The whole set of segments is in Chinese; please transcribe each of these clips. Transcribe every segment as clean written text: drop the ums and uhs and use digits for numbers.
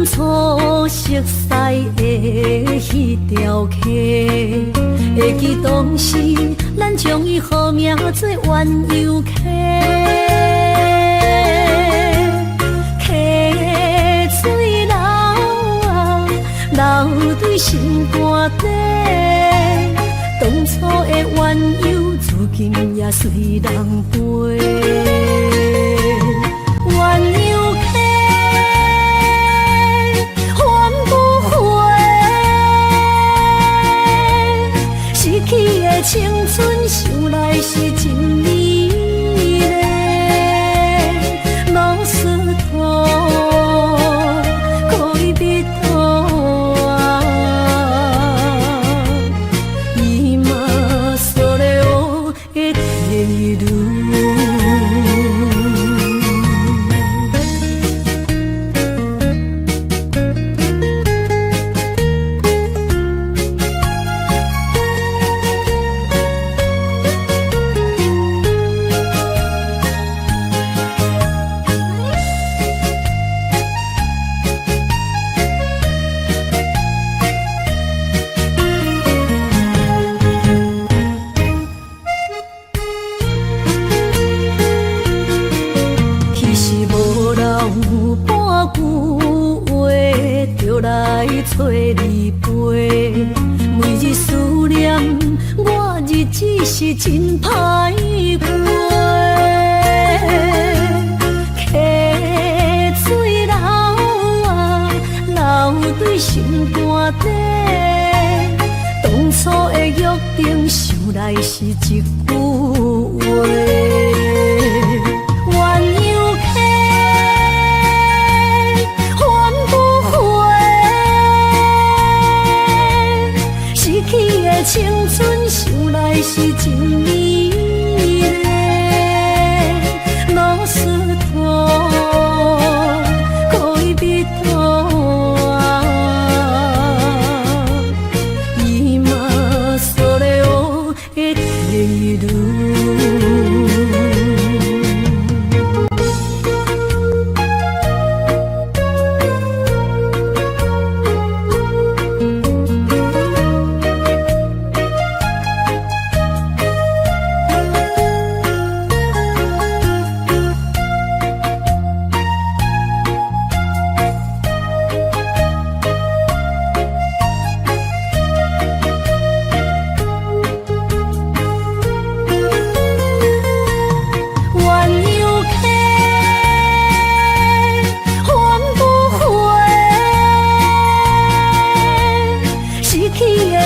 当初熟悉的迄条溪，会记当时咱将伊号名做鸳鸯溪。溪水流啊，流对心肝底。当初的鸳鸯，如今也随人飞。鸳鸯溪，翻不回，逝去的青春，想来是真美丽。老师徒，可以比途啊，伊嘛所了的地路。找你陪，每日思念，我日子是真歹过。溪水流啊，流对心肝底。当初的约定，想来是一句话。青春想来是真美丽，老师徒可以比途啊，伊嘛所了的地路。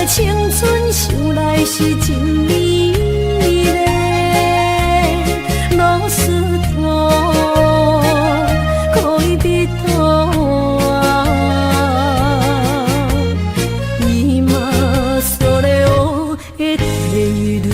青春想来是真美丽，老师徒可以比途啊，伊嘛所了的地路。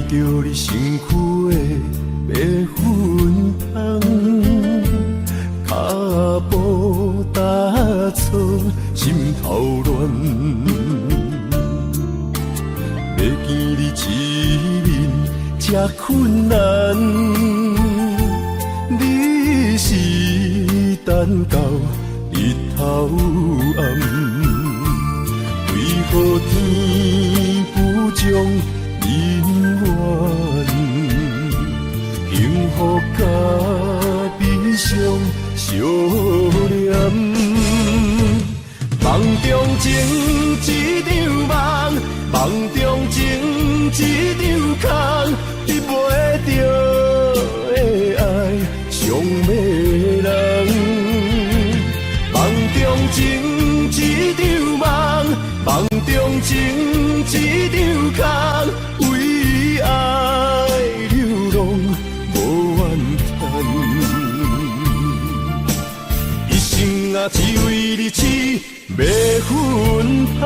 着你身躯的白粉红，脚步踏错，心头乱。要见你一面这困难，你是等到日头暗，为何天不将人怨？一张空，你袂着的爱上迷人。梦中情一场梦，梦中情一场空，为爱流浪无怨叹。一生啊，只为你痴，袂分芳。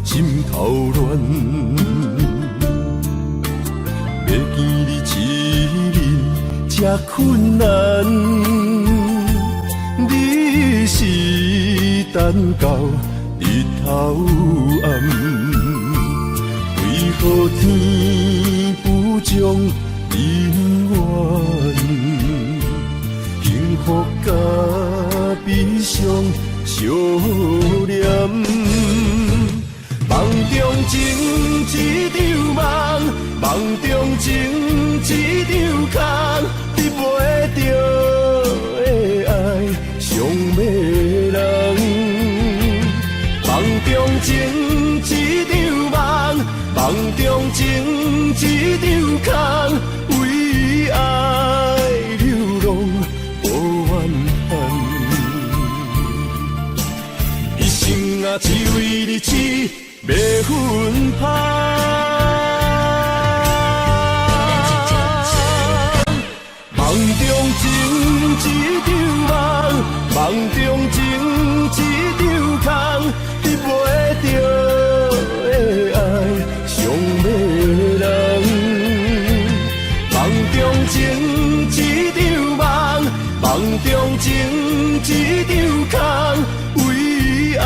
心头乱，要见你一日这困难，你是等到日头暗，为何天不将人怨？幸福甲悲伤相连。梦中情一场梦，梦中情一场空，你袂着的爱上迷人。梦中情一场梦，梦中情一场空，为爱流浪无怨叹。一生啊，只为你痴。袂分芳，梦中情一场梦，梦中情一场空，你袂着的爱上迷人。梦中情一场梦，梦中情一场空，为爱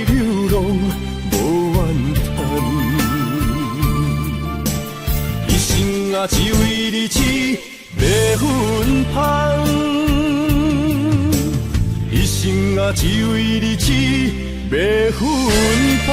流浪。啊，只为你痴，袂分芳。一生啊，只为你痴，袂分芳。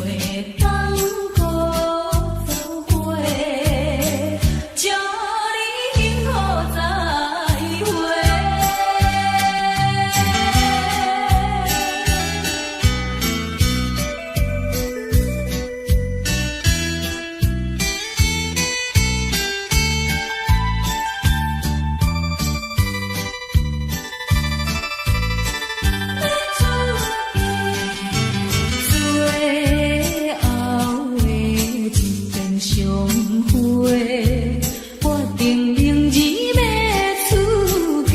袂当搁做伙，将。相会，我定明日要出家，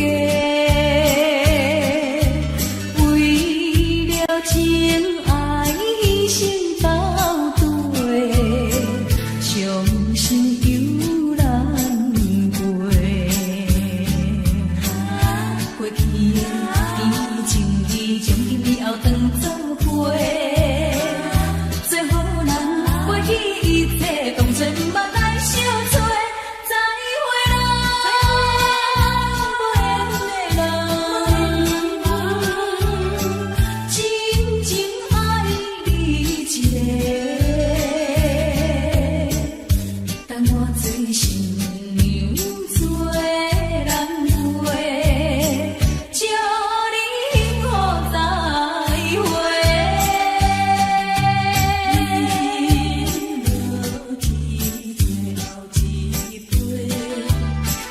为了情爱牺牲到底，伤心犹难过。过去的情义，从今以后当作陪。最好人过去一切，当作毋捌来相找。再会啦，真情爱你一个，等我做新娘做人陪，祝你幸福再会。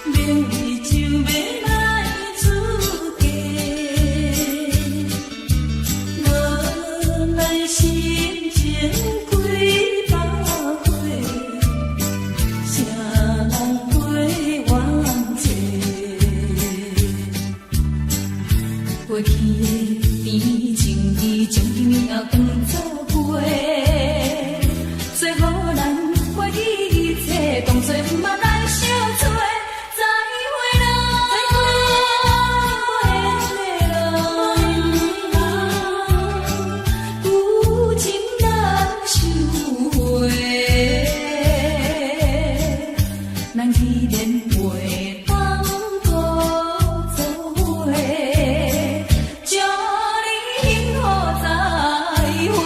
明日就要来出家，无奈心情几百岁，谁人陪冤家？过去的甜情义，从今以后当作陪。最好人过去一切，当作毋捌来相找。再会啦，有情难收回，咱既然袂当搁做伙，祝你幸福再会。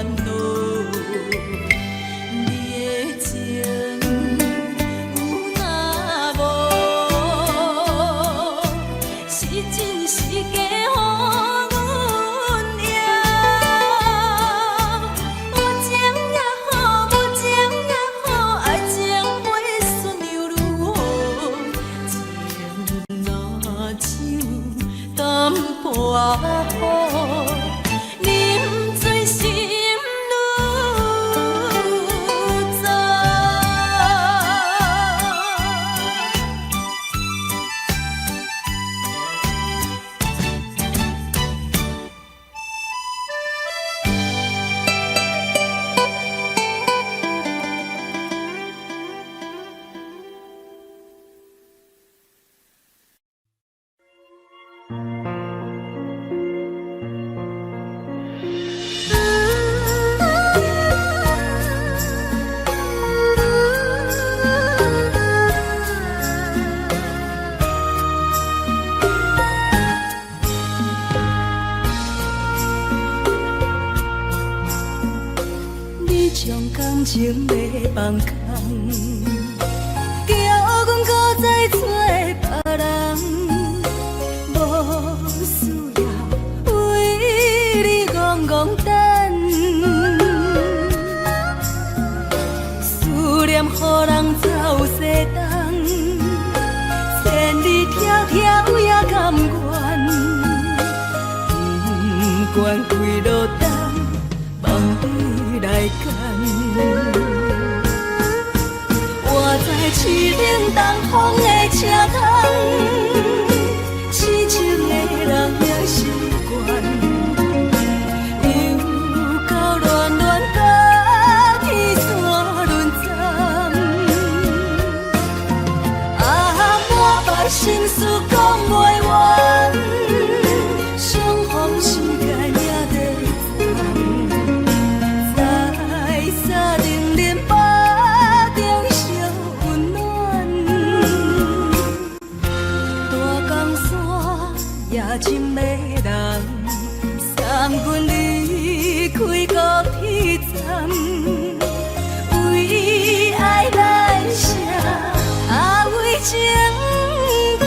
恼。你的情有哪无？是真是假？予阮赢。有情也好，无情也好，爱情袂顺又如何？情若像淡薄仔雨，啉醉心愈糟。你将感情要放空，叫阮搁再找别人，无需要为你戆戆等。思念予人走西东，千里迢迢也甘愿，不管几落冬。望你来牵，我在凄冷东风的车窗，痴情的人也习惯，又到恋恋甲天山沦陷。啊，满腹心事讲袂完，相逢时间也在在沙冷冷巴中烧温暖。大江山也真迷人，送阮离开高铁站，为爱来写，啊为情重。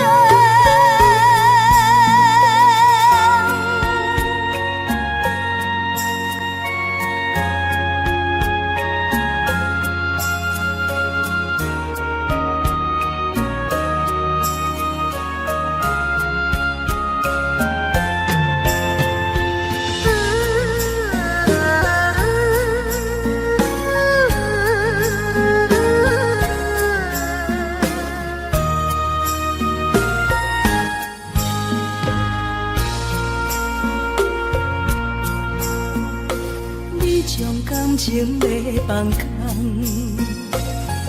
你将感情要放空，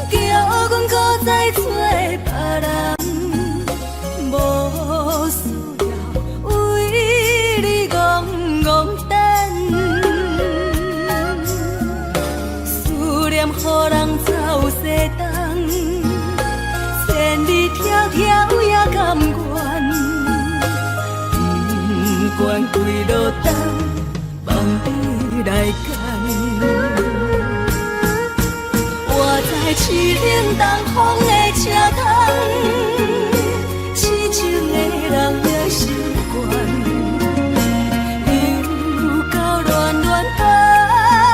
叫阮搁再找别人，无需要为你戆戆等。思念予人走西东，千里迢迢也甘愿，不管几落冬。望你来牵，我在凄冷东风的车窗，痴情的人也习惯，又到恋恋甲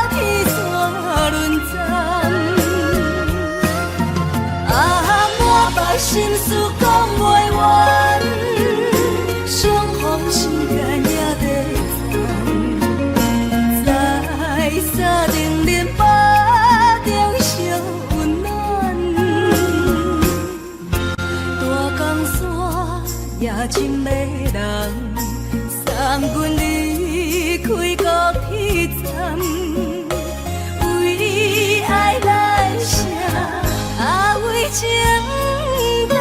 天山沦陷。啊，满腹心事讲袂完，相逢时间也在沙冷冷巴中烧温暖。大江山也真迷人，送阮离开高铁站，为爱来写，啊为情重。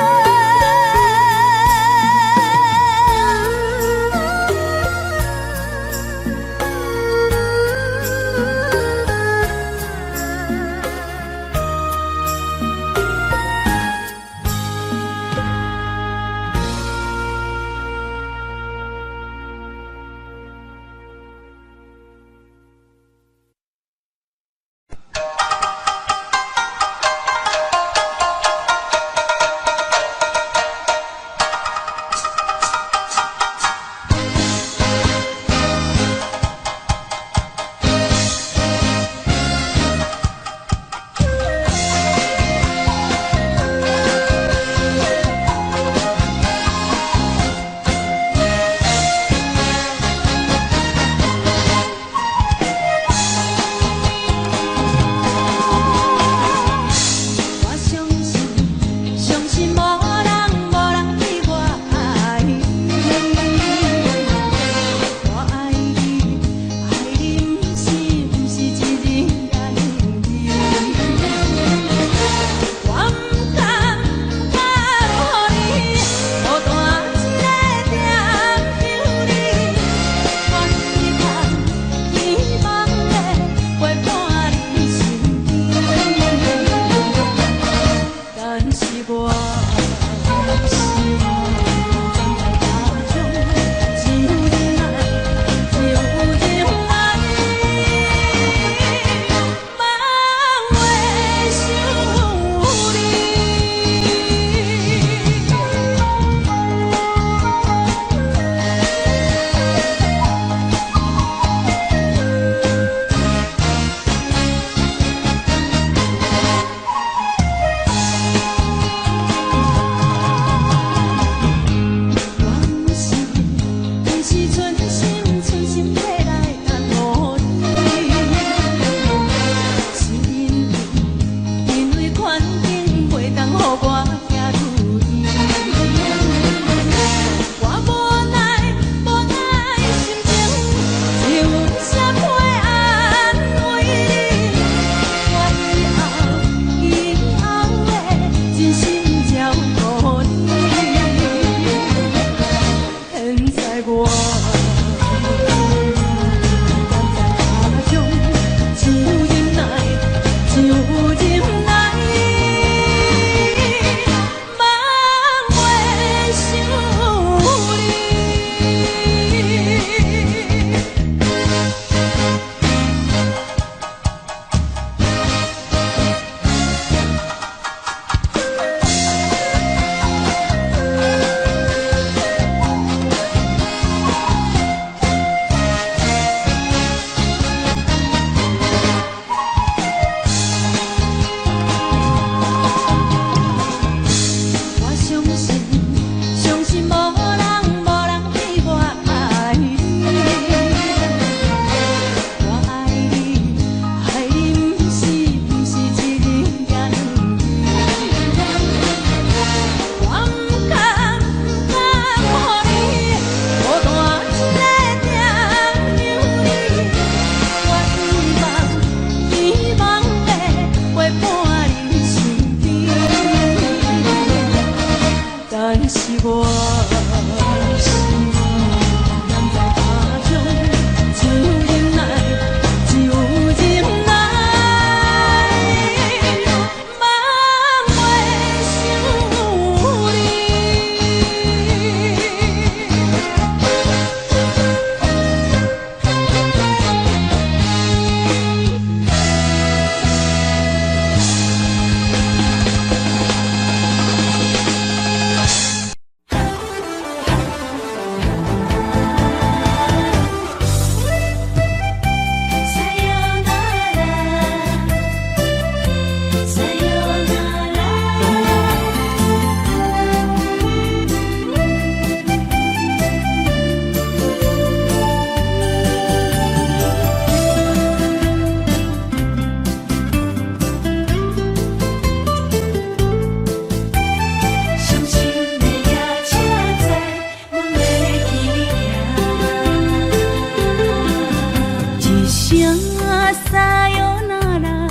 撒哟那拉，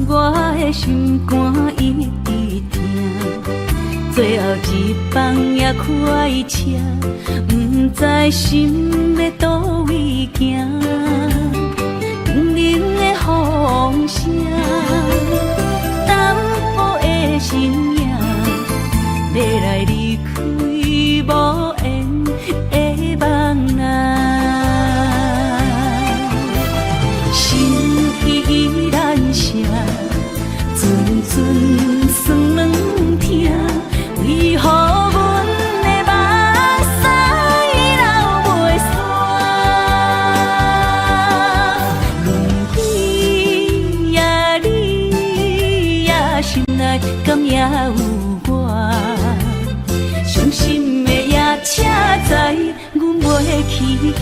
我的心肝一直疼。最后一放也开车，不知心要倒位行。不能的风声，淡薄的身影，要来离开无缘的梦啊。心依然舍，阵阵酸软疼，为何阮的目屎流袂煞？轮回呀，你呀，心内敢也有我？伤心的夜车载，阮袂去行。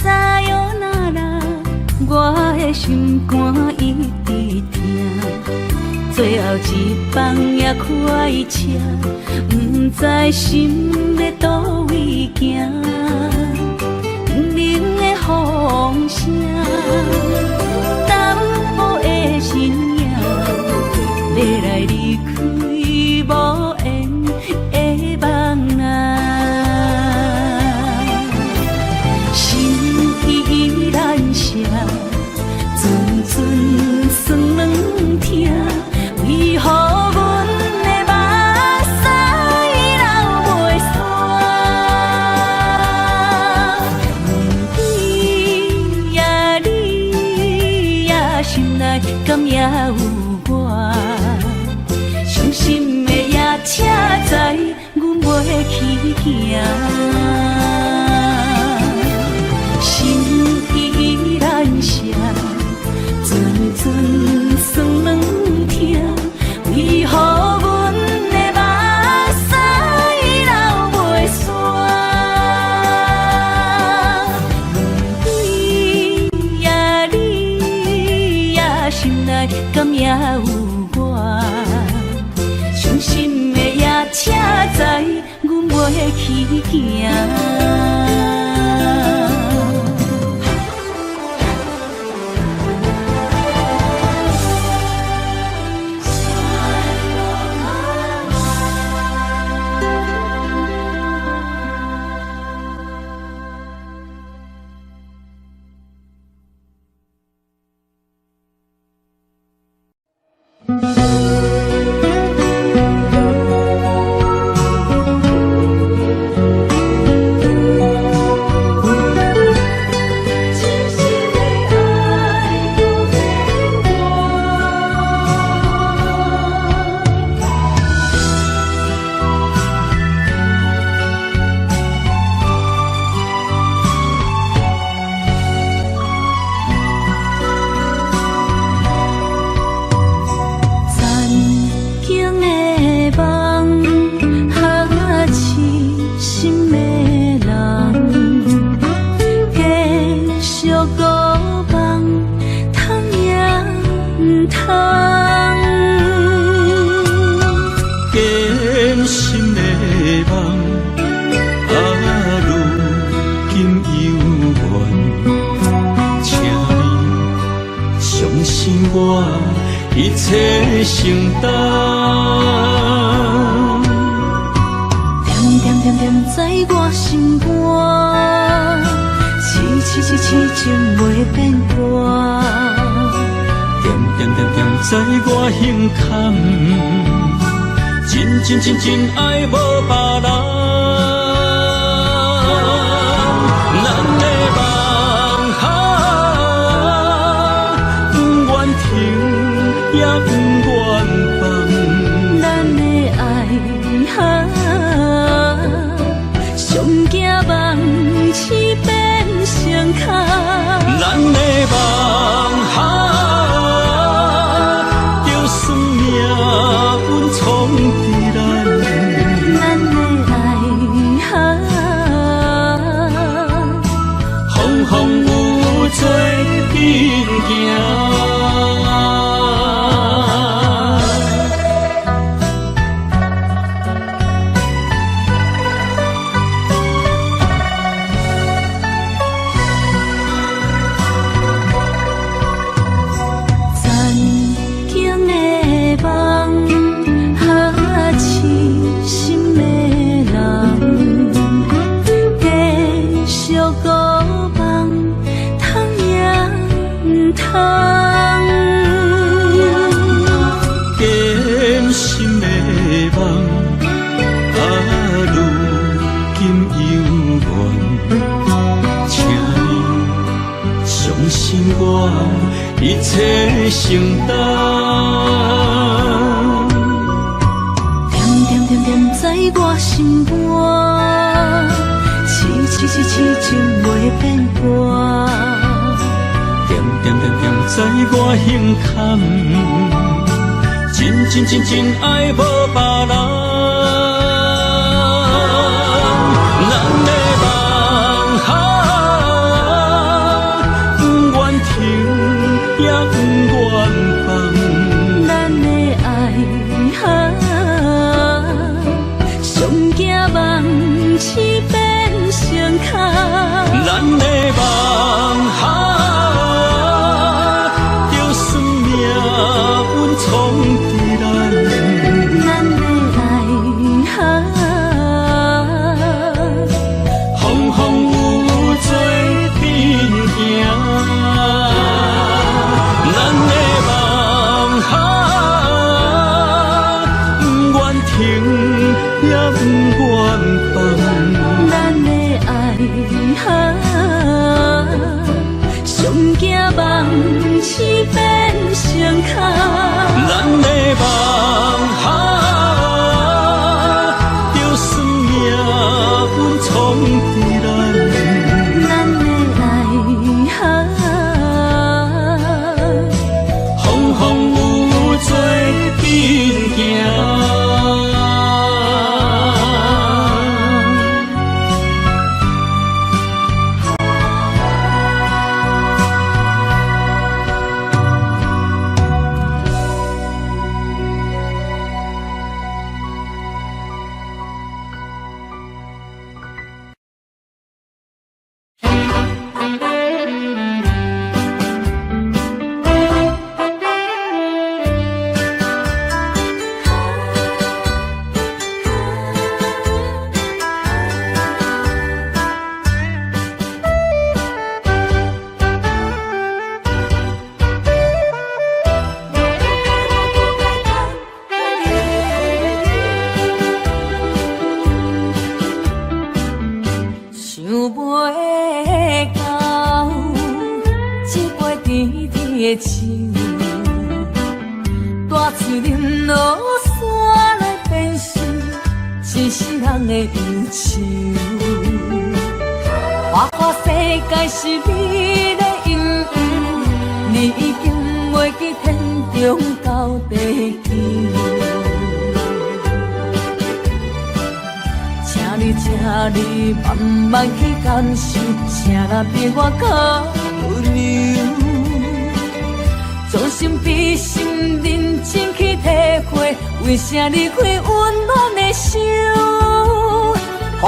撒哟那拉，我的心肝一直疼。最后一放也开车，不知心要倒位行。不能的风声，淡薄的身影，要来离开无缘的梦啊。依然舍，阵阵酸软疼，为何阮的目屎流袂煞？轮回呀，你呀，心内敢也有我？伤心的夜车载，阮袂去行。心依然舍，阵阵酸软疼，为何阮的目屎流袂煞？轮回呀，你呀，心内敢也有我？伤心的夜车载，阮袂去行。一切承担，点点点点在我心肝，痴情袂变卦，点点点点在我胸坎，真爱无别人。也不愿放，咱的爱，上惊梦。风有做阵行。一切承担，点点点点在我心肝，痴情袂变卦。点点点点在我胸坎，真爱无别人。咱的梦不愿停，也不愿放。咱的爱上惊梦痴变成空。咱的梦就算命运冲伫咱，咱的爱风有做阵行。咱的梦不愿停，也不愿放。咱的爱上惊梦痴变成空。咱的梦就算命运冲伫咱，咱的爱风有做阵行。大嘴林落山来变成一世人的忧愁。看世界是你的引诱，你已经袂记天中到地球。请你慢慢去感受，啥比我较温柔。将心比心，认真去体会，为啥离开温暖的手？予我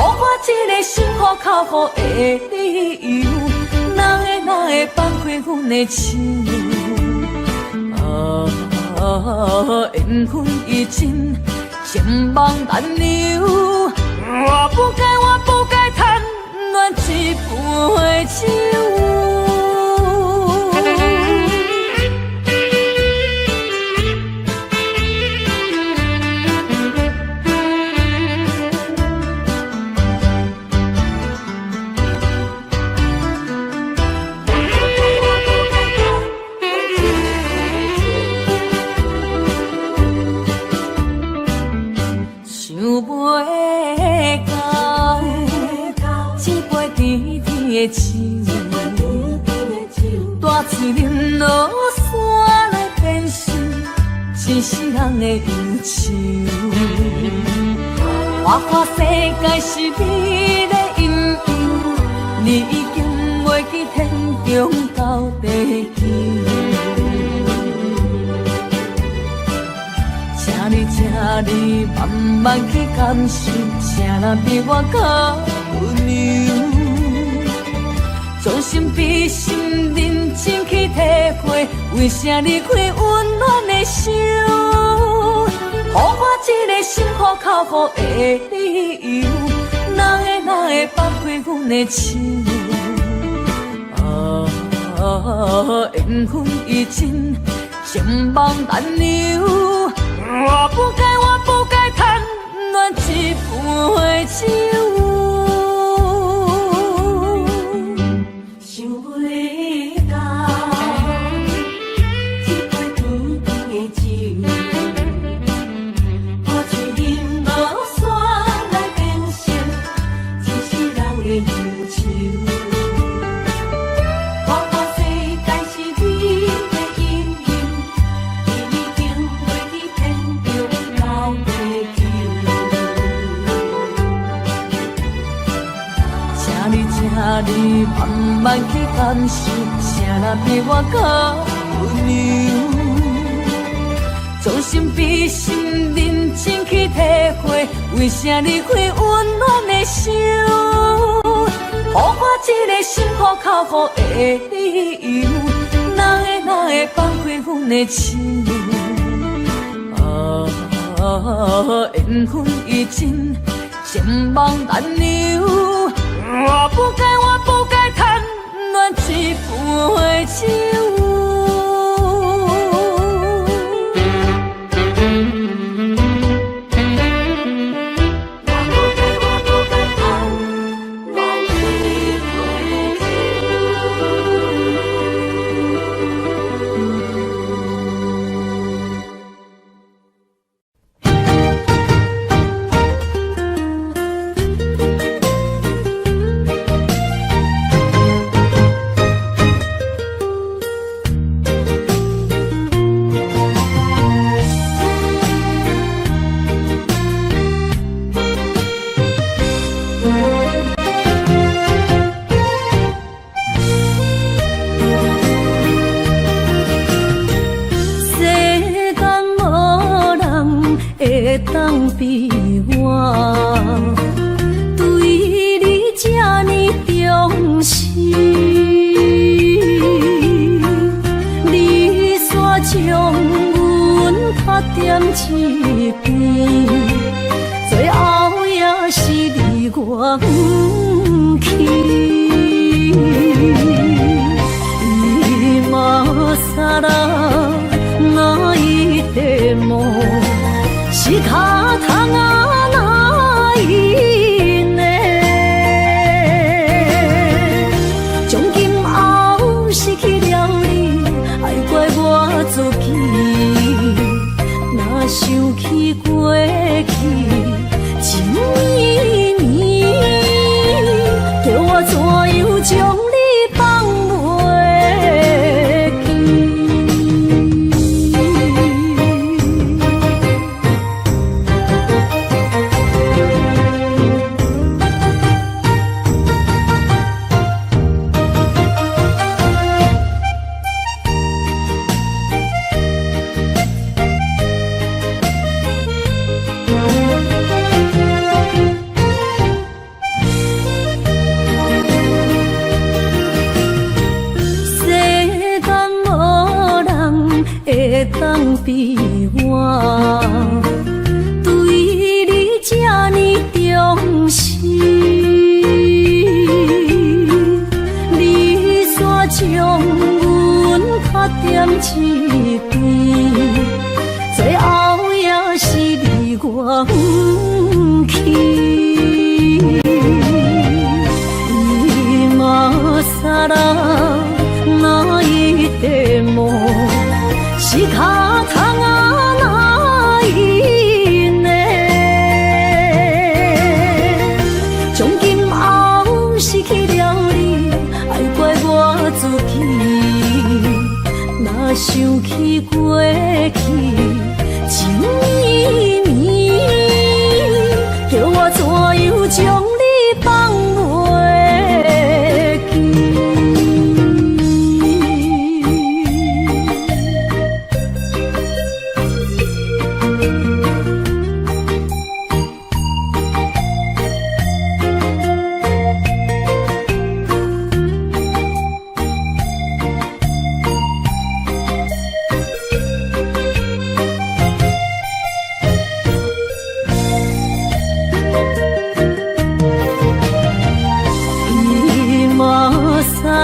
一个心苦口苦的理由，哪会放开阮的手？缘分已尽，情梦难留。我不该贪恋一杯酒。大嘴林落山来变成一世人的忧愁。看世界是你的引诱，你已经袂袂记天中到地球。请你慢慢去感受，谁人比我较温柔？将心比心，认真去体会，为啥离开温暖的手？予我一个心苦口苦的理由，哪会放开阮的手？缘分已尽，情梦难留。我不该贪恋一杯酒。想袂到，一杯甜甜的酒，抱着饮落山来变成一世人的忧愁。看看世界是你的阴影，已经袂记天中到地球。请你慢慢去感受，谁人比我较温柔？将心比心，认真去体会，为啥离开温暖的手？予我一个心苦口苦的理由，哪会放开阮的手？缘分已尽，情梦难留。我不该贪恋一杯酒。当比我对你这呢重视，你煞将阮拍点一边，最后也是你我不去。今更那一点梦。是卡通啊，哪一呢？从今后失去了你，爱怪我自己。若想起过去情绵绵，叫我怎样将你放袂记？当比我对你这呢重视，你煞将阮拍点一边，最后也是你我不去。今啦那一点梦。是卡通啊，哪一呢？从今后失去了你，爱怪我自己。若想起过去情绵绵，叫我怎样将你放袂记？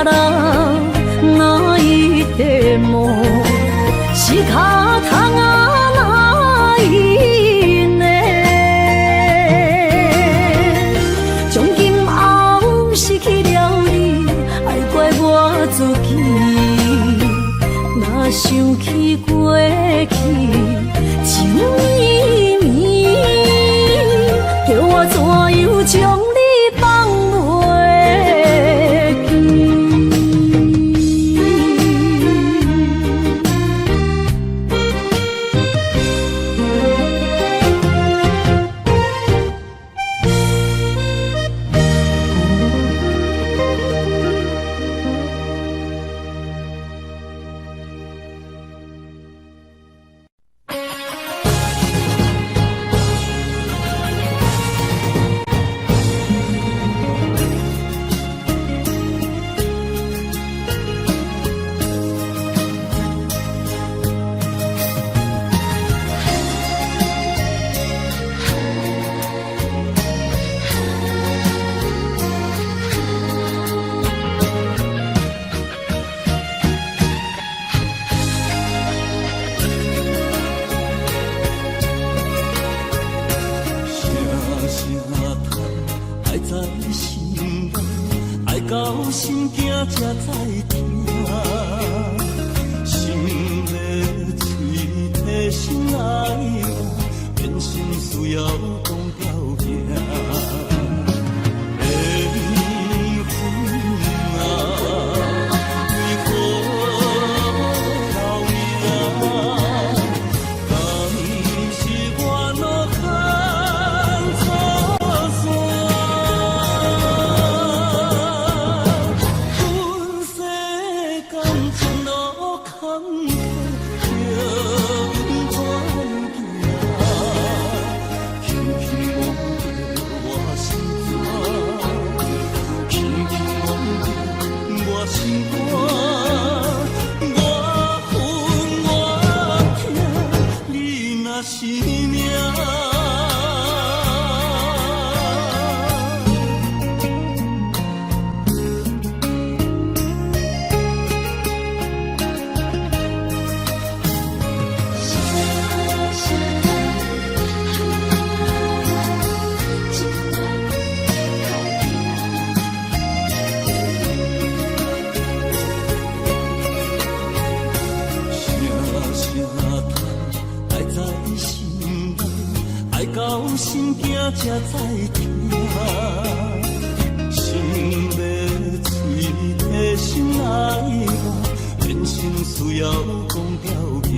人哪一地梦，是脚痛啊哪一呢？从今后失去了你，爱怪我自己。若想起过去，情绵绵，叫我怎样将你放袂记？心惊才知听，心要嘴提心爱我，人生需要讲条行。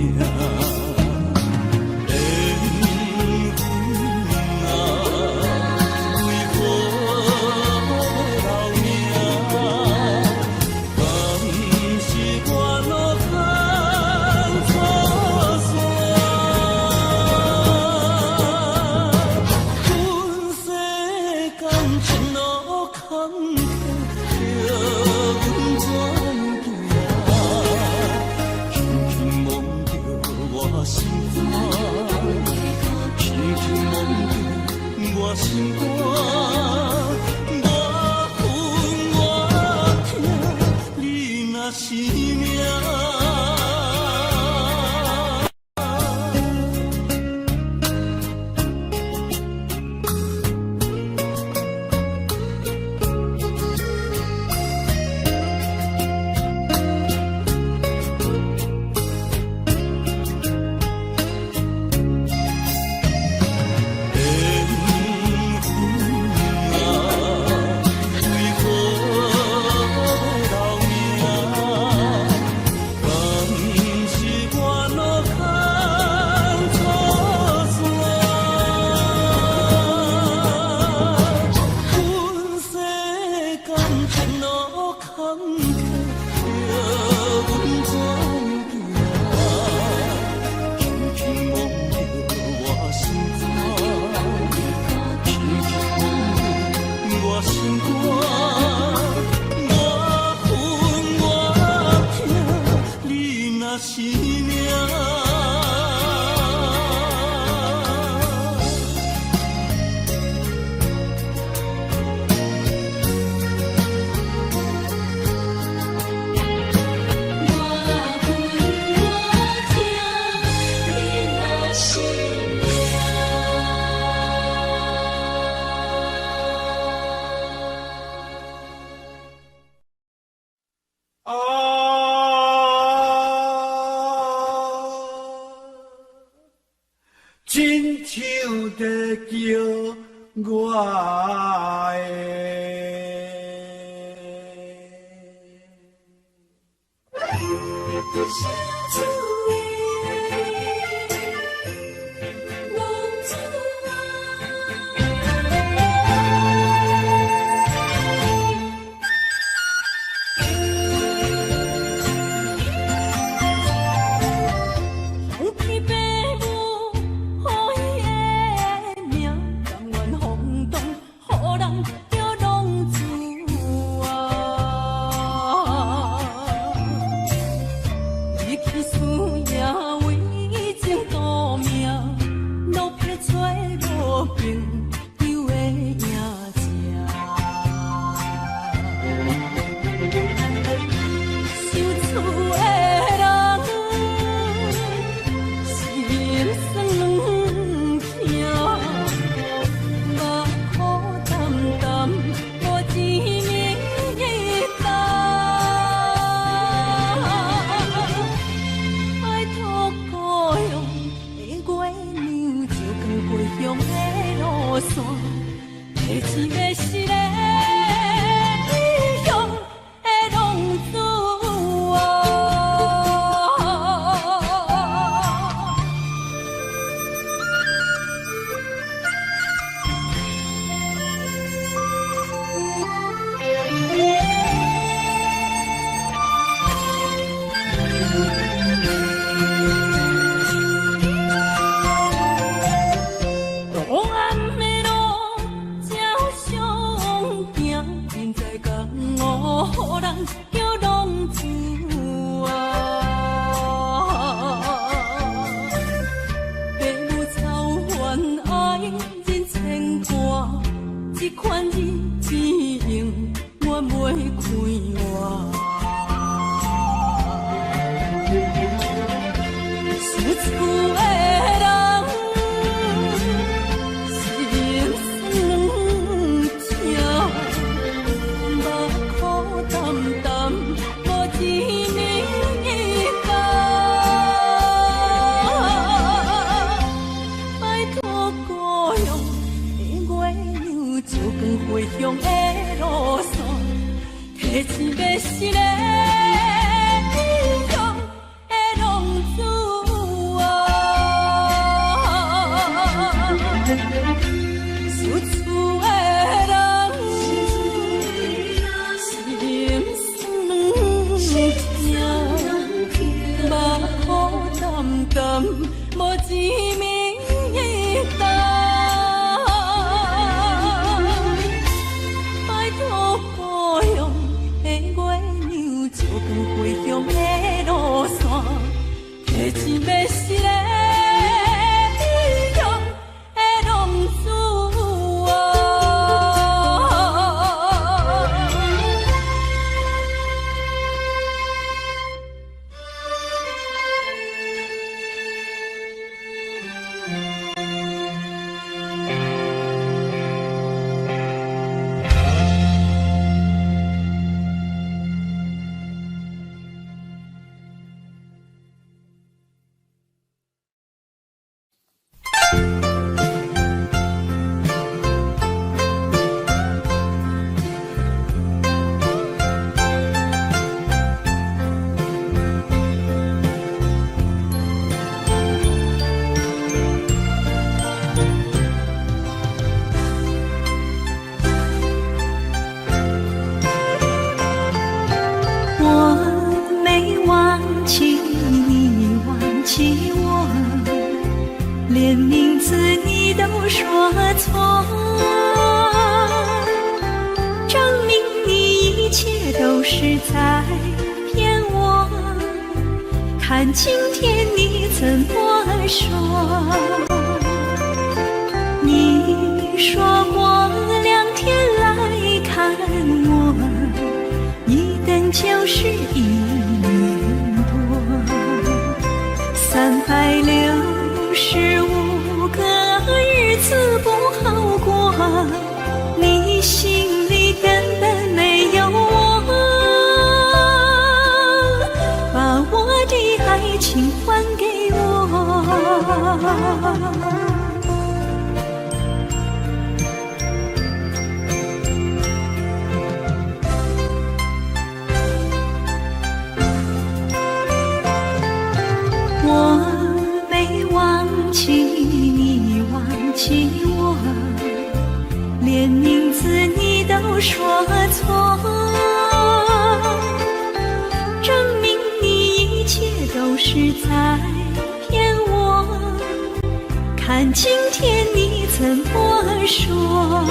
看今天你怎么说？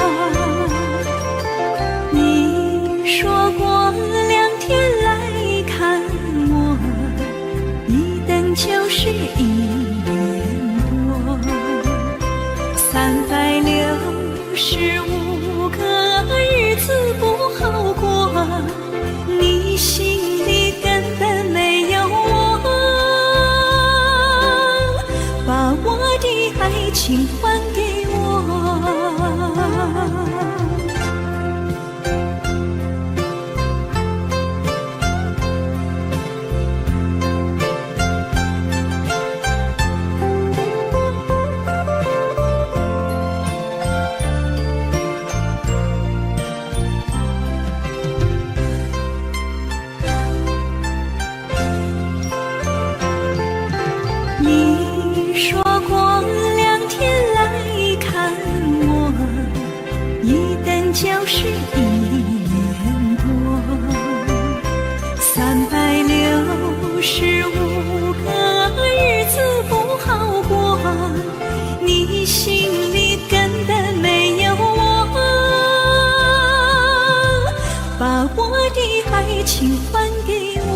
你说过2天来看我，一等就是1年多。365个日子不好过，你心里根本没有我，把我的爱情还给我。你说过2天来看我，一等就是1年多。365个日子不好过，你心里根本没有我，把我的爱情还给我。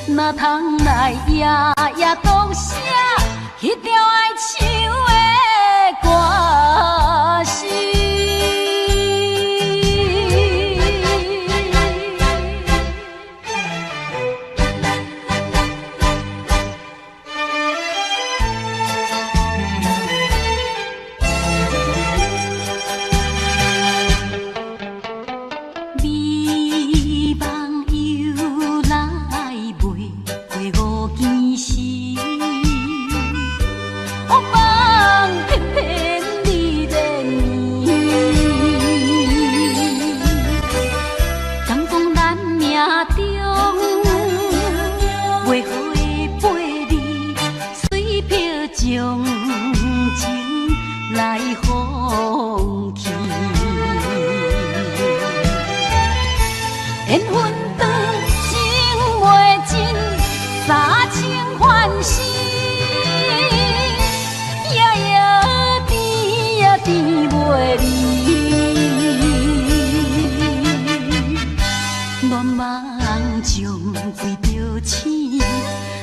哪通来夜夜读写迄条爱唱的歌词？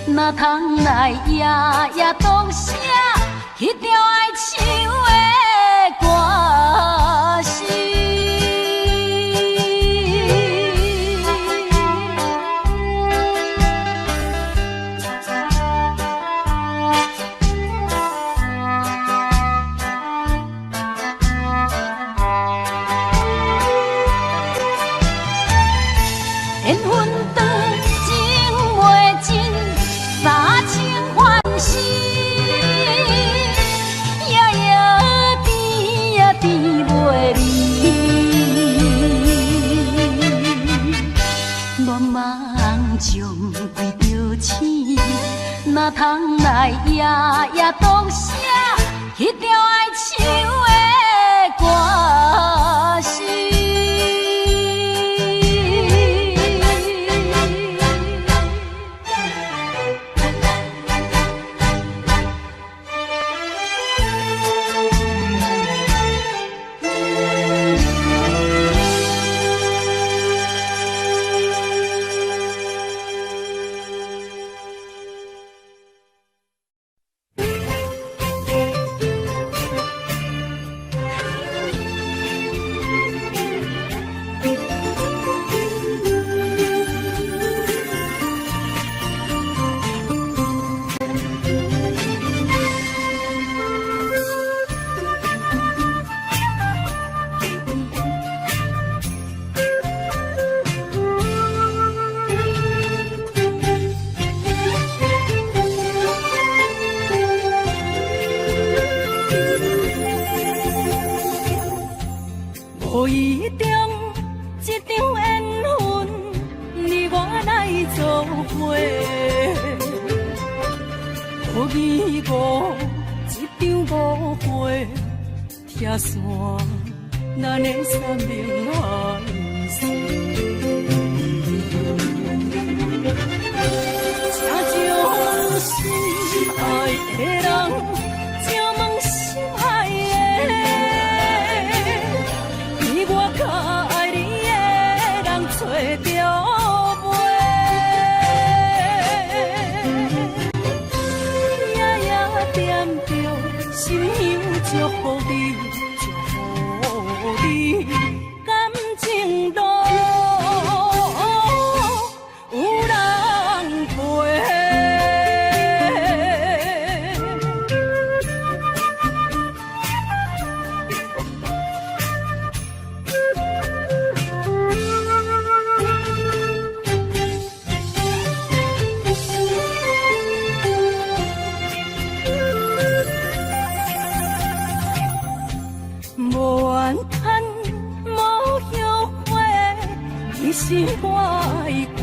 哪通来夜夜读写迄条爱唱的歌词？缘分长，情袂尽。三情欢喜，夜夜来夜夜读写迄条爱唱的歌词。无意中一场缘分，你我来作伙；无意误一场误会，拆散咱的三明爱情。请将心爱的人，请问心爱的。我较爱你的人找着袂，夜夜惦着心香祝福你，祝福你感情路有人陪。无怨叹，无后悔，你是我的过。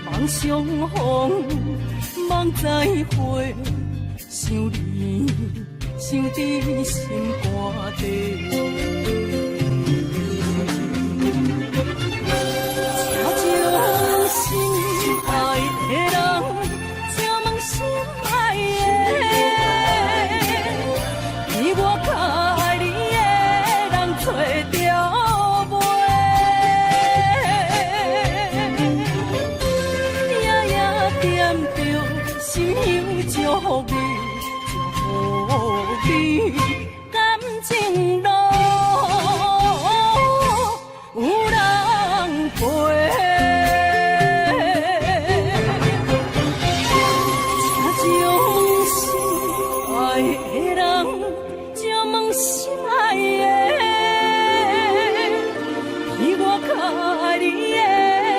梦相逢，梦再会，想你，想伫心肝底。请将心爱的人，请问心爱的。我较爱你的人找着袂，夜夜惦着心香祝福你，祝福你感情路有人陪。请将心爱的人。心爱的，你我较爱你的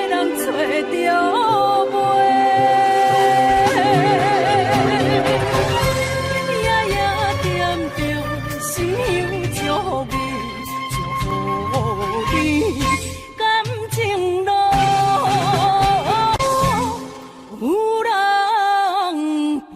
人找着袂，夜夜惦着心香祝福你，祝福你感情路有人陪。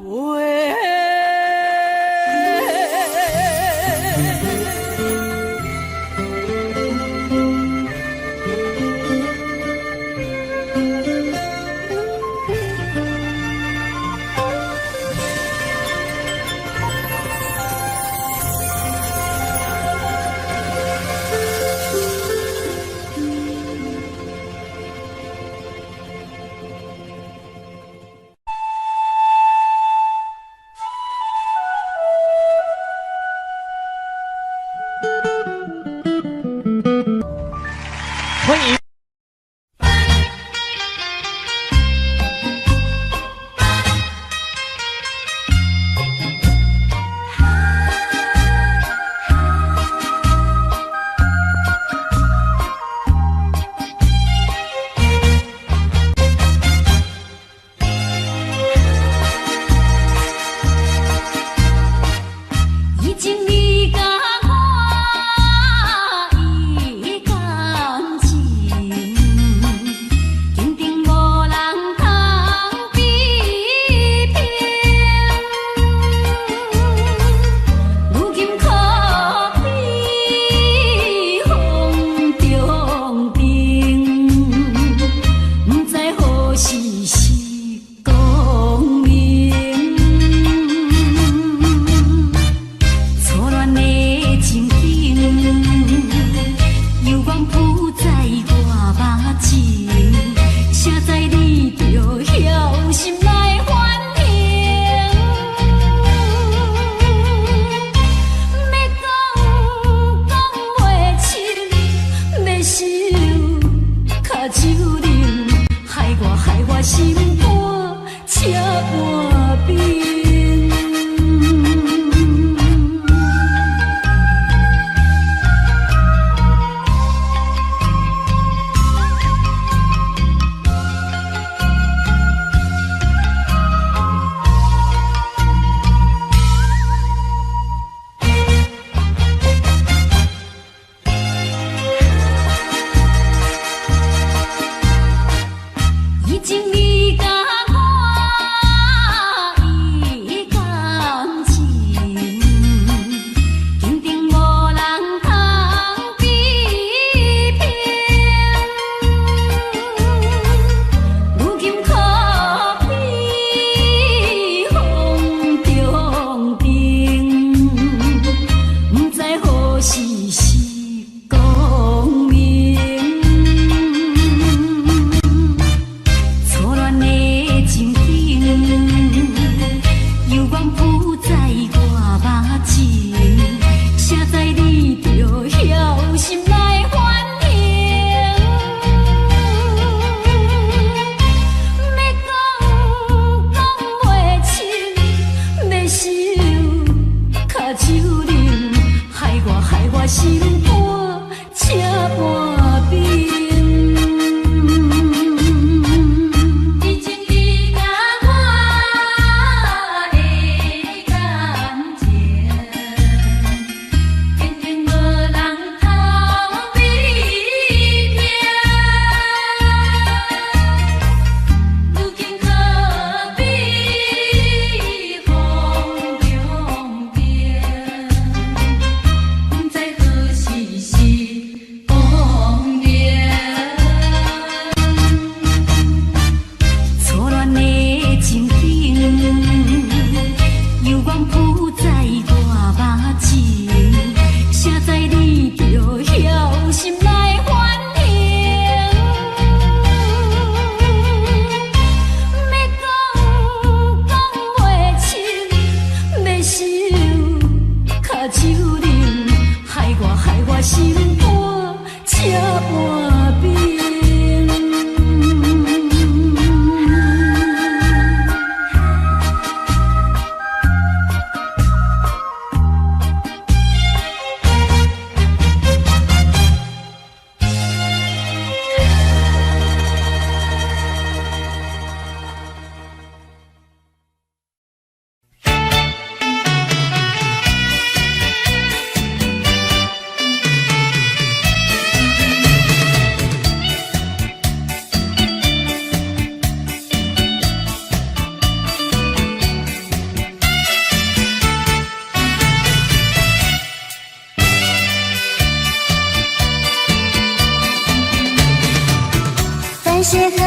谢河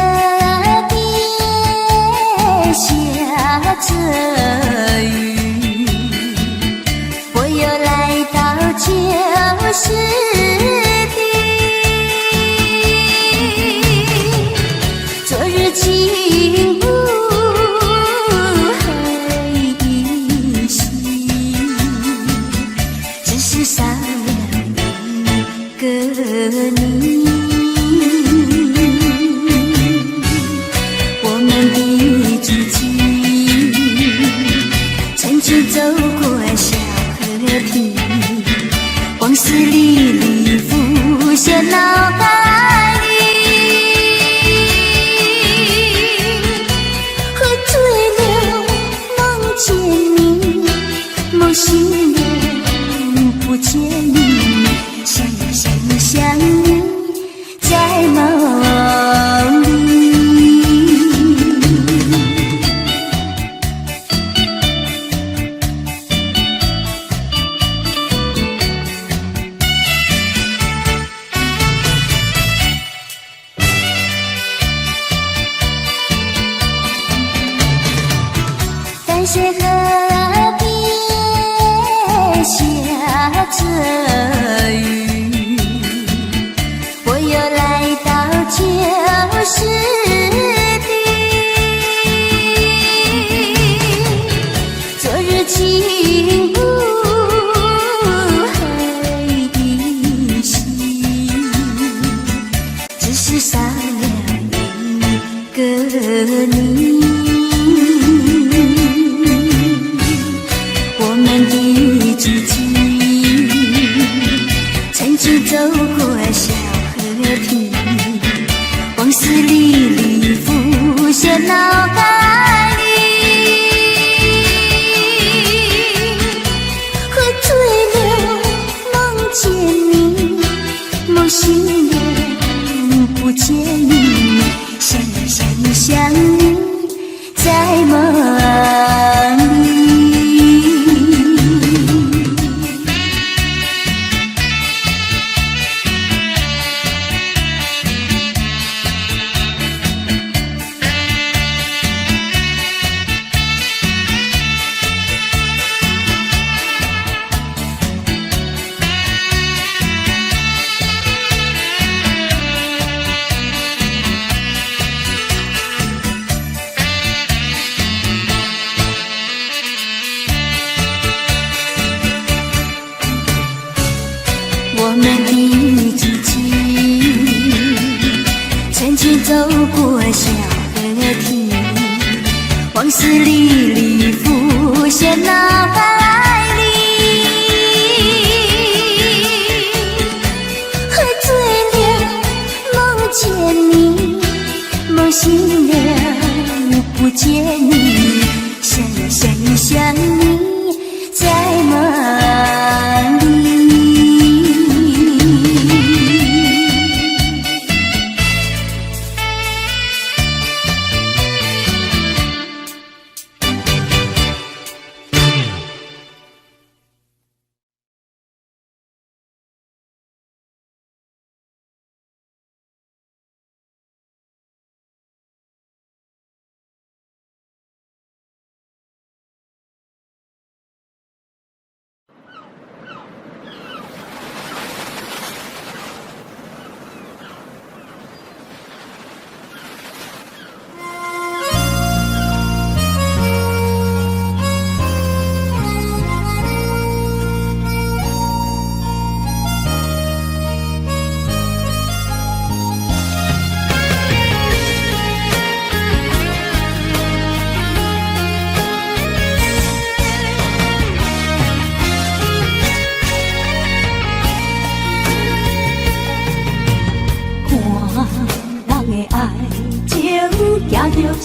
边下着雨，我又来到旧时地。昨日情不还依稀，只是少了一个你。走过小河堤，往事历历浮现脑海里，喝醉了梦见你，梦醒了不见你，想呀想呀想你在梦里。淡水河边下着雨，我又来到旧时地。昨日情不还依稀，只是少了一个你。曾经走过小河堤，往事历历浮现脑海里，喝醉了梦见你，梦醒了不见你，想呀想呀想你在梦里。我们的激情，曾经走过小河堤，往事历历浮现脑海里，喝醉了梦见你，梦醒了不见你，想呀想呀想你在梦里。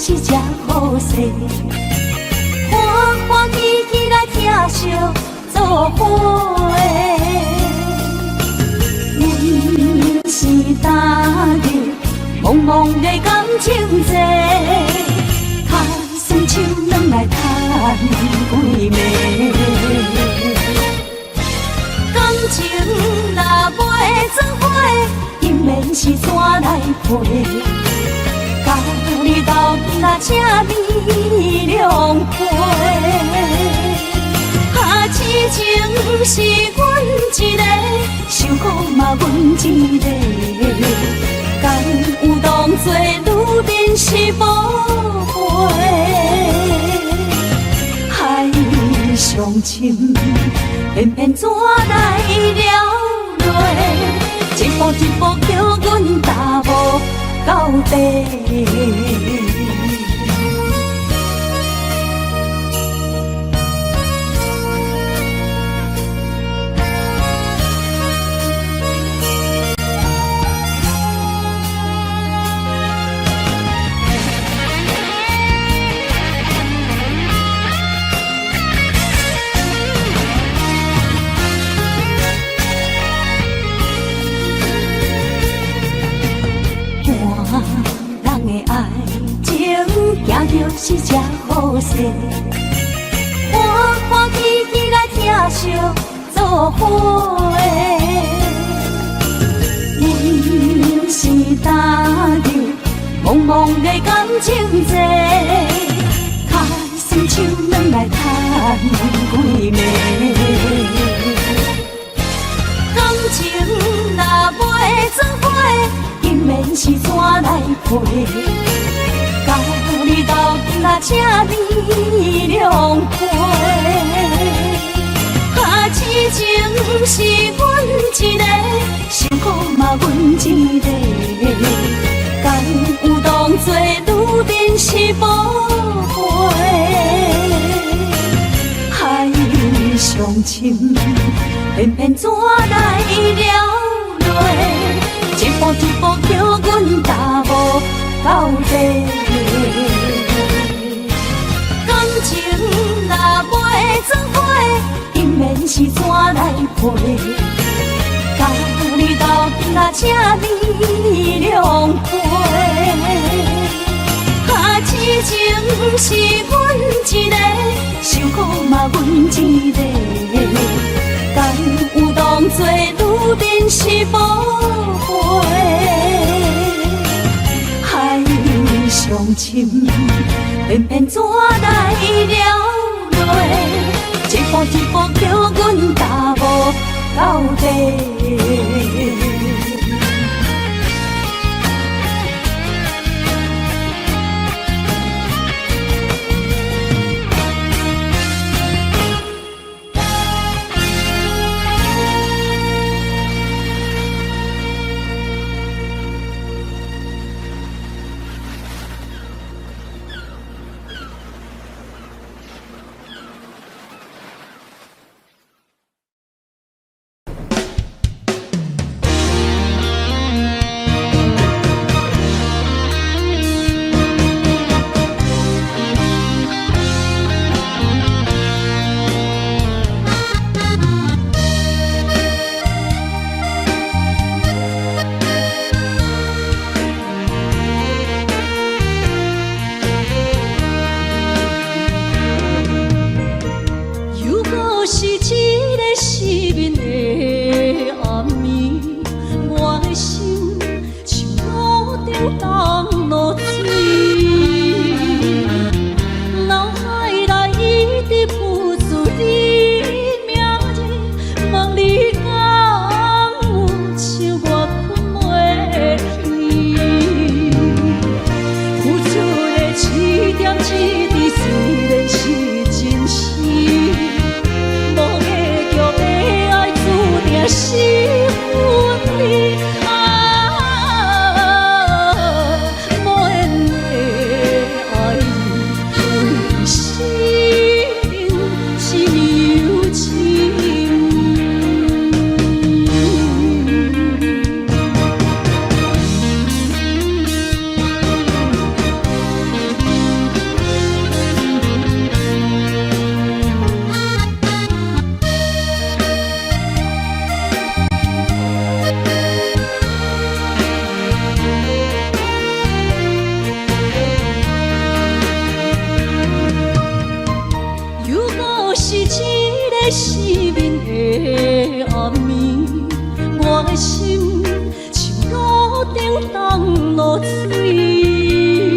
是这好势，欢欢喜喜来听相作伙的。阮是踏入茫茫的感情债，卡算手软来叹几暝。感情若袂做伙，因免是怎来陪？甲你斗阵啊，这美良陪。啊，痴情是阮一个，想苦嘛阮一个，敢有当作女人是无悔？海上深，偏偏怎来了落？一步一步叫阮踏无到底。行就是这好势，欢欢喜喜来疼惜做伙。因是打入茫茫的感情债，开心手软来叹几暝。感情若袂做伙，今免是怎来陪？甲你斗阵啊，这美良陪。啊，痴情是阮一个，想苦嘛阮一个，敢有当作女人是无悔？海上深，偏偏怎来了落？一步一步叫阮踏无到底。感情若袂做伙，今免是怎来陪？甲你斗阵啊，这美良陪。啊，痴情是阮一个，想苦嘛阮一个，敢有当作女人是无悔？上深，偏偏怎来了落？一步一步叫阮踏无到底。我的心像路中放落水。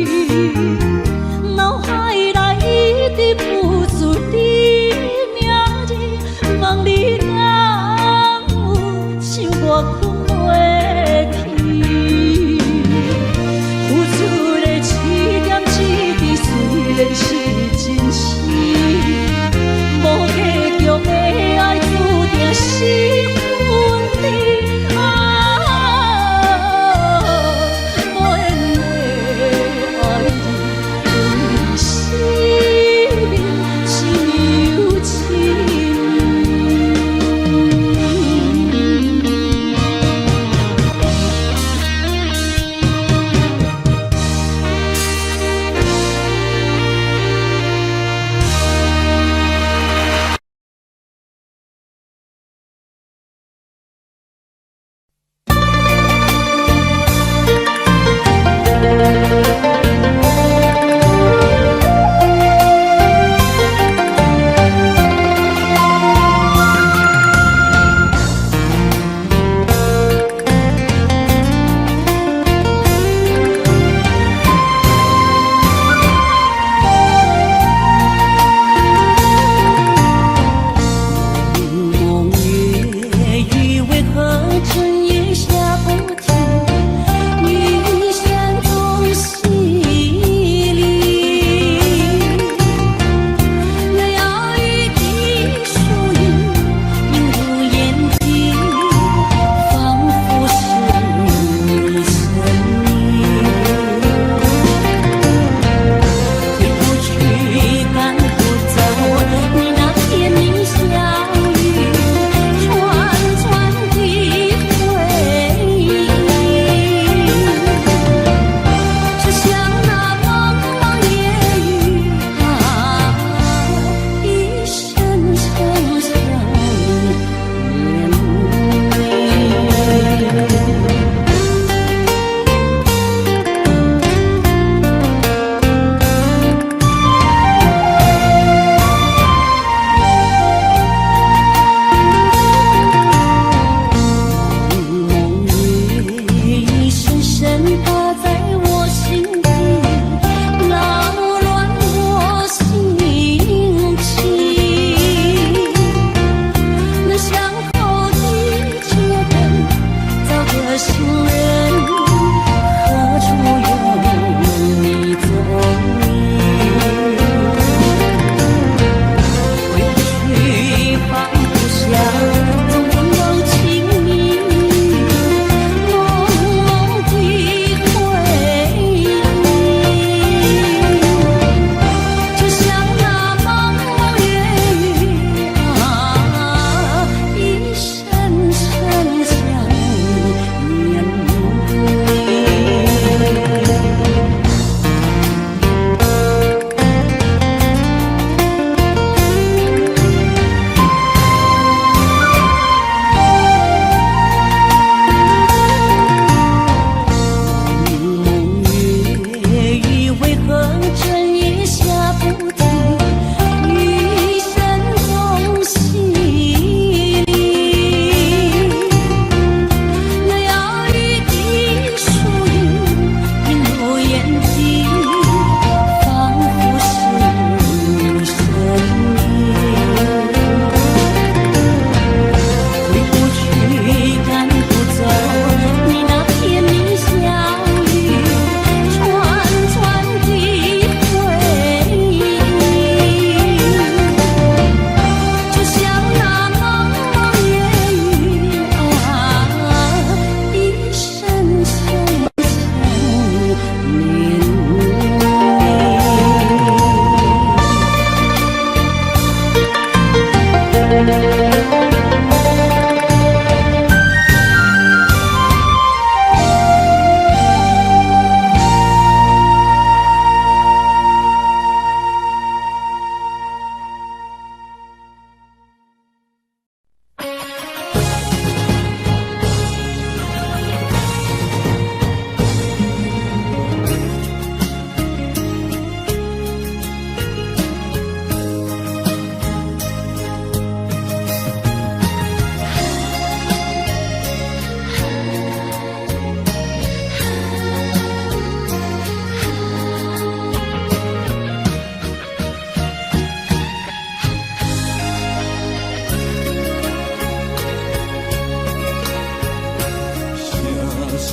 通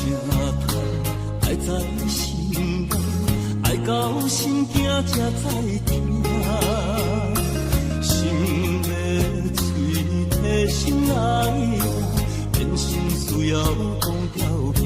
爱在心内，爱到心惊才知听。心要嘴替心爱我，变心需要讲条件。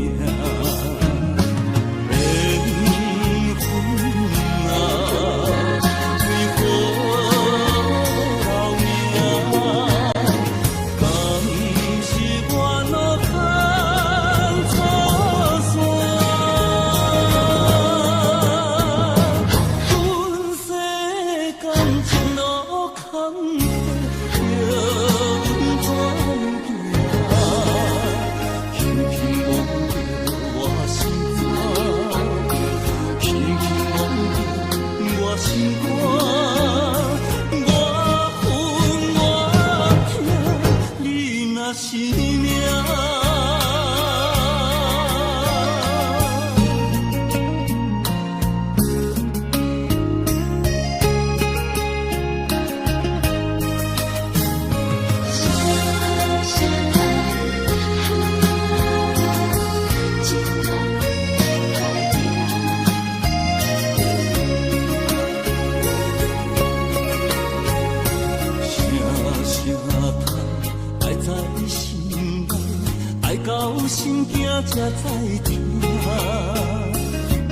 心惊才知听，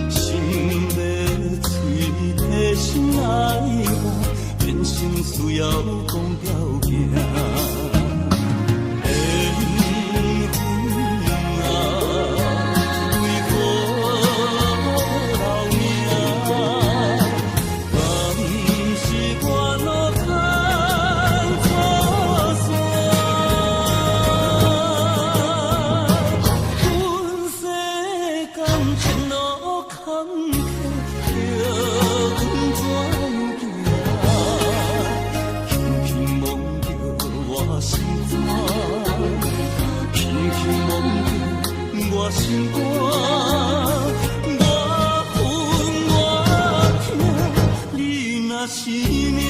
心要嘴替心爱我，变心需要讲条件。心肝，我恨我痛，你若是命。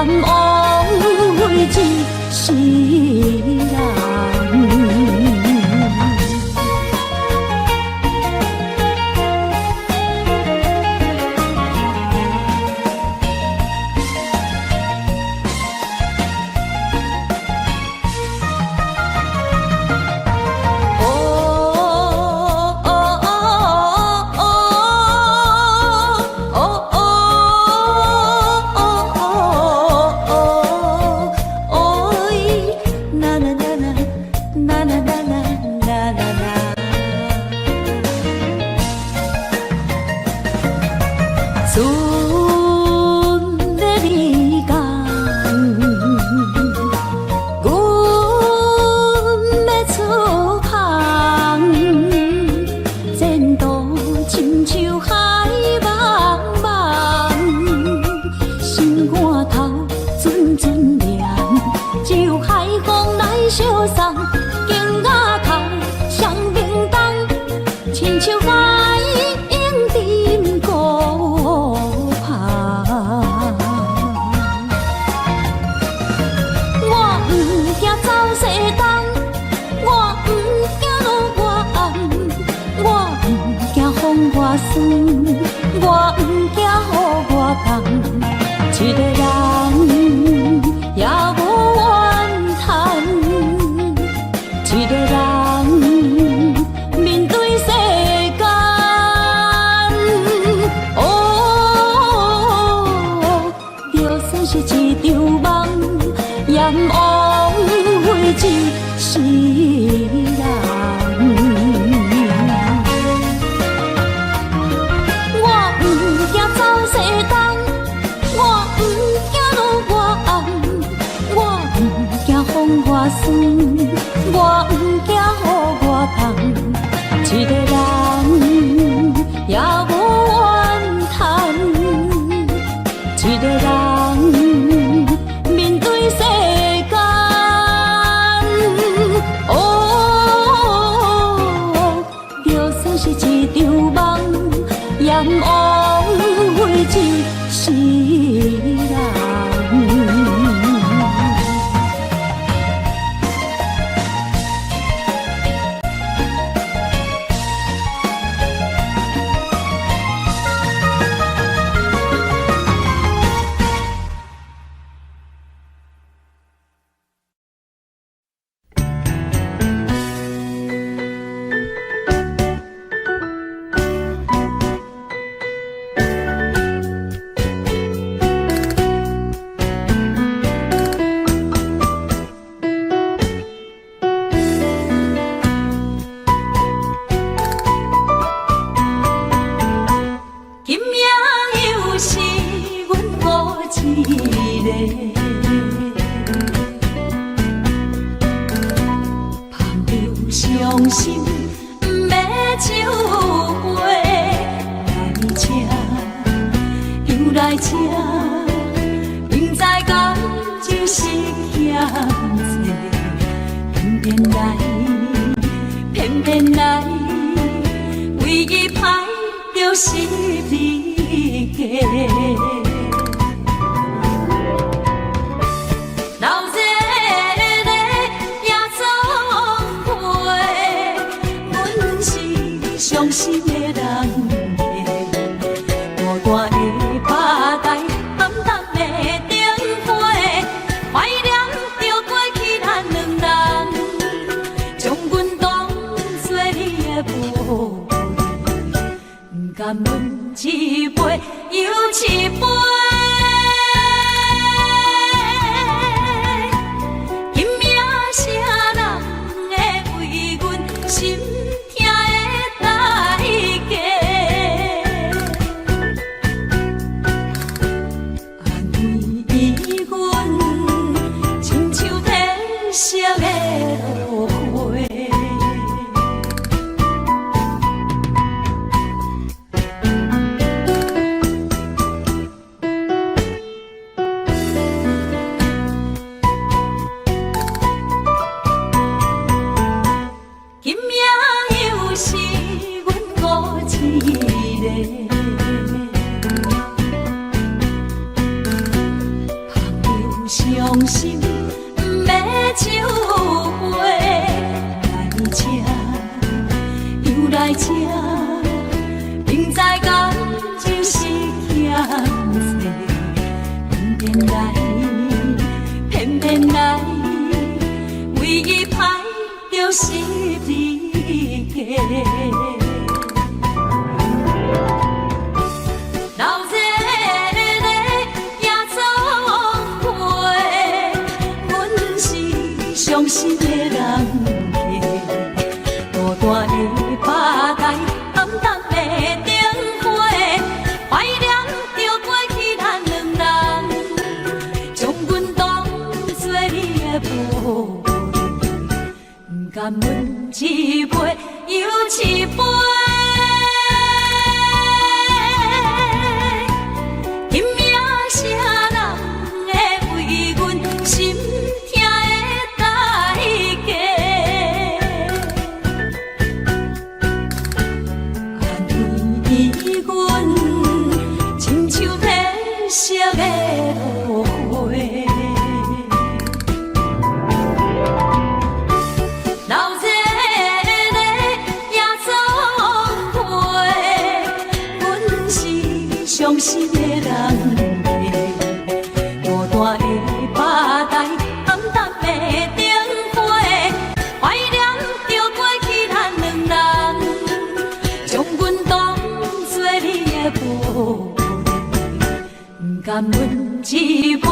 阎王为一世人。我不惊予我放，一个人也无怨叹，一个人面对世间。就算是一场梦，阎王为一世人。我酸，我不惊予我放，一个人也无怨叹，一个人面对世间。就算是一场梦，阎王为一世人。伤心不要酒杯，来吃又来吃，明知感就是欠债，偏偏来，偏偏来，唯一歹就是你家。伤心的人家，大大的巴台，暗淡的灯花，怀念着过去咱两人，将阮当作你的无，不甘阮一杯又一杯。伤心，要收回。来这，又来这，明知感情是险世，偏偏来，唯一歹就是你家。伤心的人家，孤单的吧台，暗淡的灯花，怀念着过去咱两人，将阮当作你的宝贝，不甘阮一杯又一杯。今夜啥人会为阮心？色的落花，流热的夜总会，阮是伤心的人家，孤单的吧台，暗淡的灯花，怀念着过去咱两人，将阮当作你的宝。甘阮一杯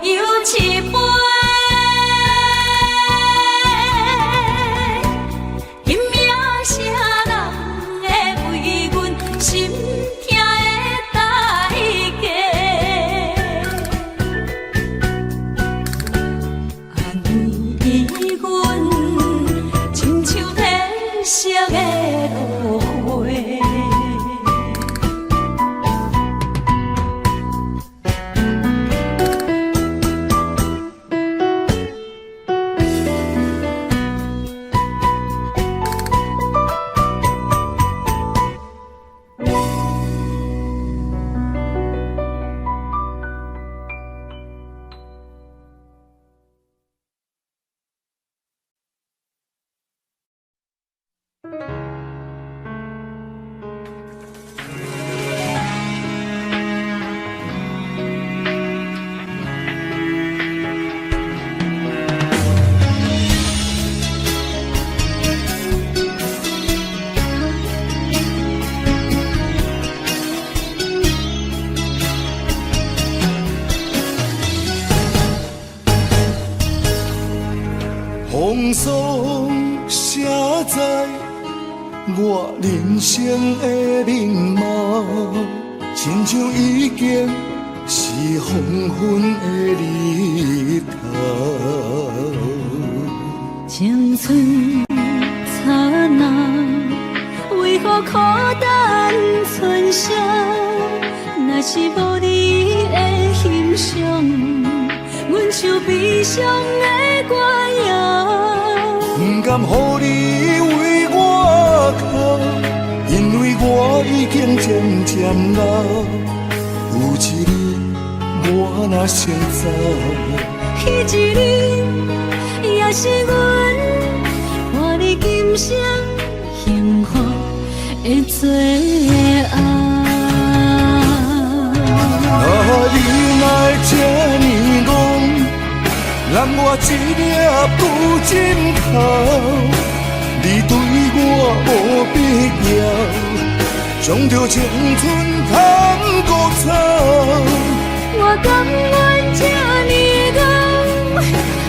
又一杯，今夜啥人会为阮心痛的代价？安慰阮，亲像褪色的落花。风霜写在我人生的面貌，亲像已经是黄昏的日头。青春刹那，为何孤单存剩？若是无你的欣赏，阮就悲伤的歌谣。不甘予你为我哭，因为我已经渐渐老。有一日我若先走，彼一日也是阮看你今生幸福的最后。你若这呢戆，揽我一粒不枕头，你对我无必要，将着青春贪古草。我甘愿这呢戆，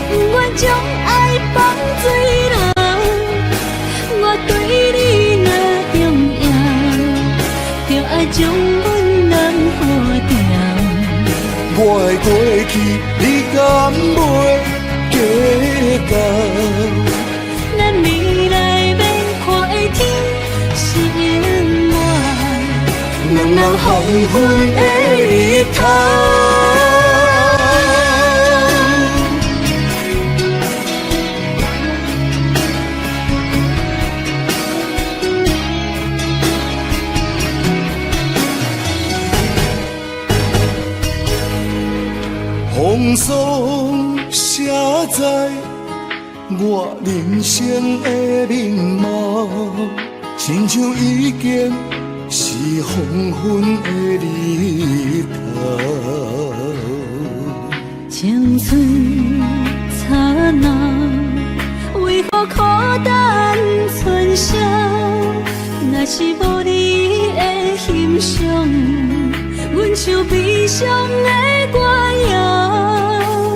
不愿将爱放水流。我对你若重要，就爱将阮人付掉。我的过去，你敢袂计较？咱未来要看的天是永远，两人黄昏的日头。风霜写在我人生的面貌，亲像已经是黄昏的日头。青春刹那，为何孤单春宵？若是无你的欣赏，阮像悲伤的歌谣。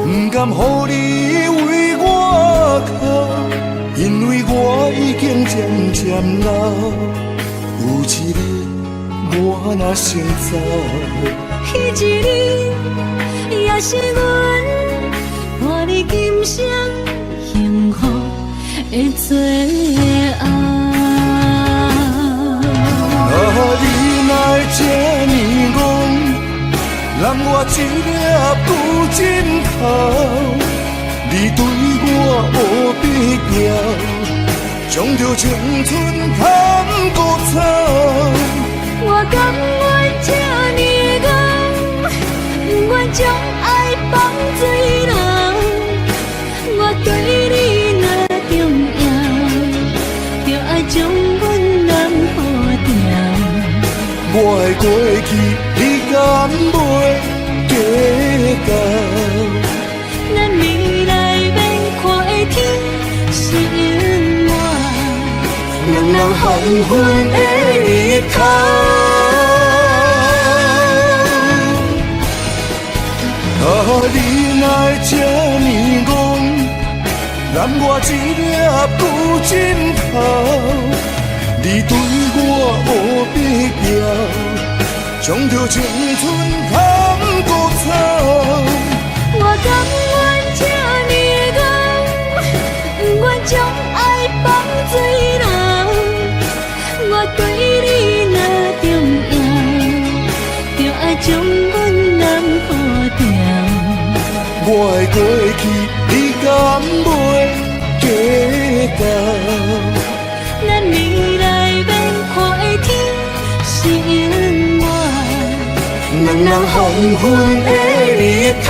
不甘予你为我哭，因为我已经渐渐老。有一日我若先走，彼一日也是阮伴你今生幸福的最后。你来这呢戆，让我一粒旧枕头。你对我无必要，将着青春贪古草。我甘愿这呢戆，不愿将爱放水流。我对你若重要，就爱将阮人付掉。我的过去，你敢袂计较？咱未来免看的天是永远，两人黄昏的日头。你来这呢戆，让我一粒旧枕头。你对我无必要，将着青春贪古草。我甘愿这呢戆，不愿将爱放水流。我对你若重要，就爱将阮人付掉。我的过去，你敢袂计较？咱未来免看的天是永远，两人黄昏的日头。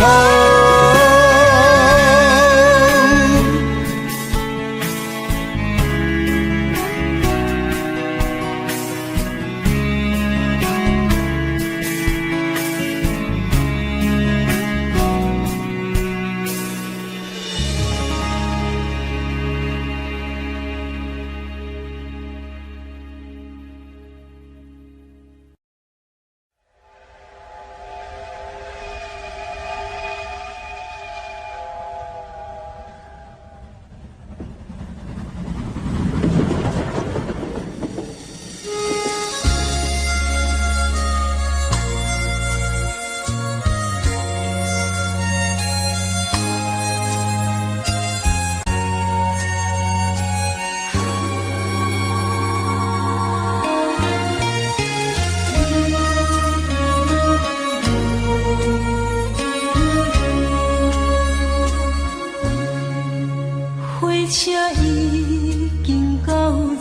车已经到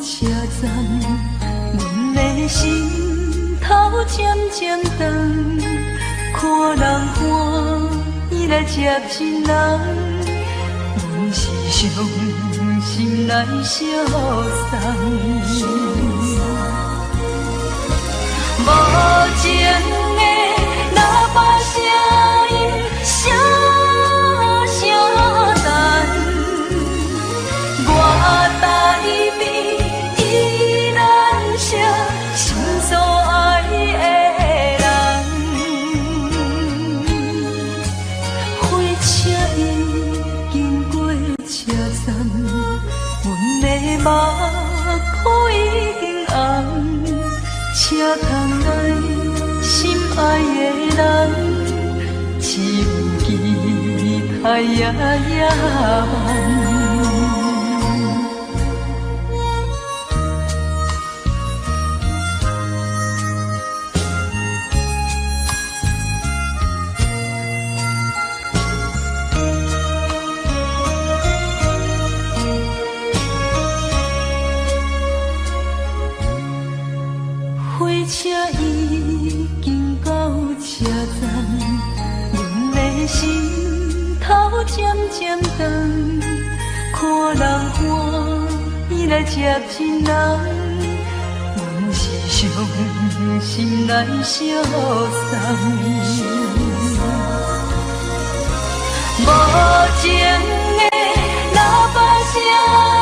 车站，阮的心头渐渐长，看人欢喜来接亲人，阮是伤心来相送。无情的喇叭声音，声声淡。我台边依然写心所爱的人，火车已经过车站，阮的目眶已经红，车窗内心爱的人，只有期待夜夜梦。火车已经到车站，阮的心头渐渐长，看人欢喜来接亲人，阮是伤心来相送。无情的喇叭声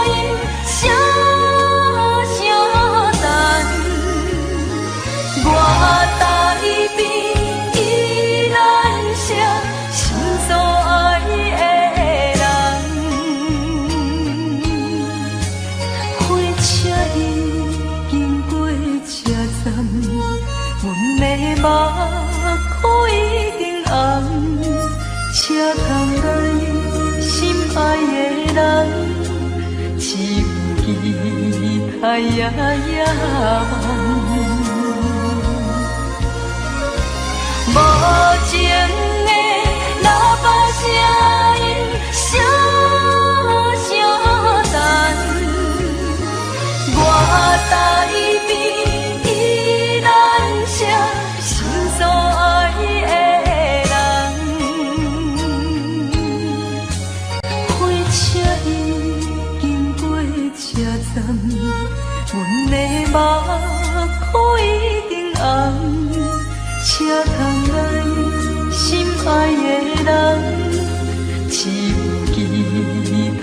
音，声声震，我台边依然写心所爱的人。火车已经过车站，阮的目眶已经红。车窗内心爱的人，只有期待夜夜梦。无情的喇叭声音，声声震，我台边依然写心所爱的。阮的目眶已经红，车窗内心爱的人，只有期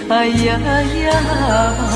待夜夜梦。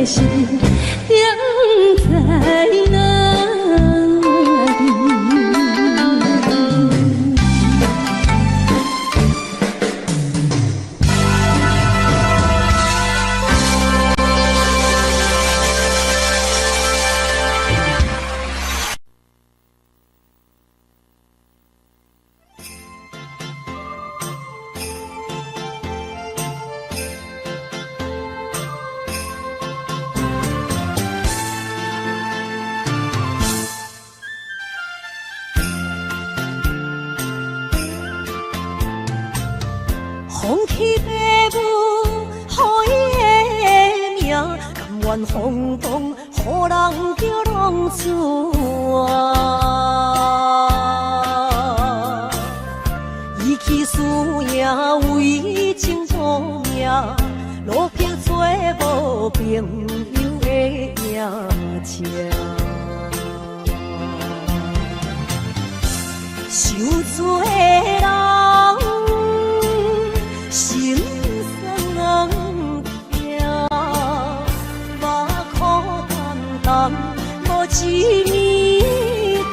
的心定在哪里？放弃父母，予伊的名，甘愿放荡，予人叫浪子啊！伊去输赢，为情赌命，路标做无朋友的赢者。受罪的人。心酸痛，目苦淡淡，无一面红。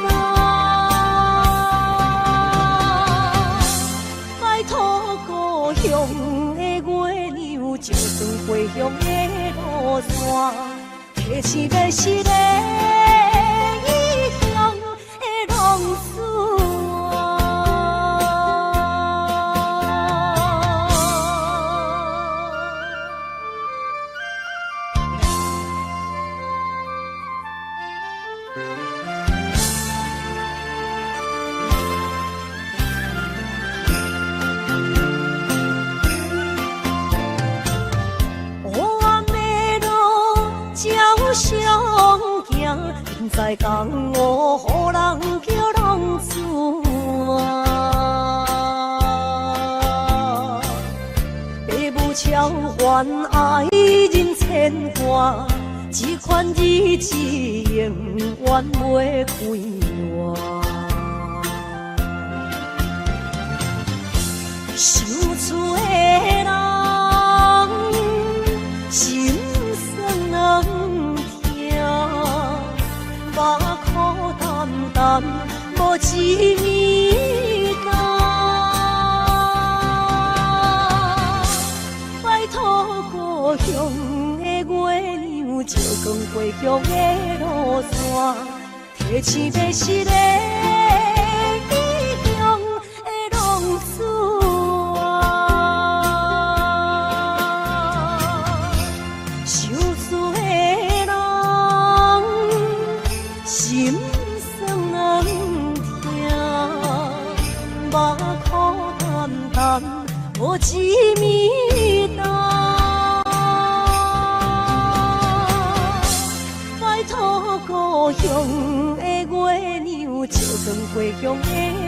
拜托故乡的月亮，照光回乡的路线，提醒要是个异乡的浪子。在江湖，予人叫浪子啊！父母超还爱人千万，这款日子永远袂归完。受罪的人，心酸目苦淡淡，无一面红。拜托故乡的月亮，照光回乡的路线，提醒要是个异乡的浪子啊！受罪的人。心酸痛，目苦淡淡，无一面红。拜托故乡的月亮，照光回乡的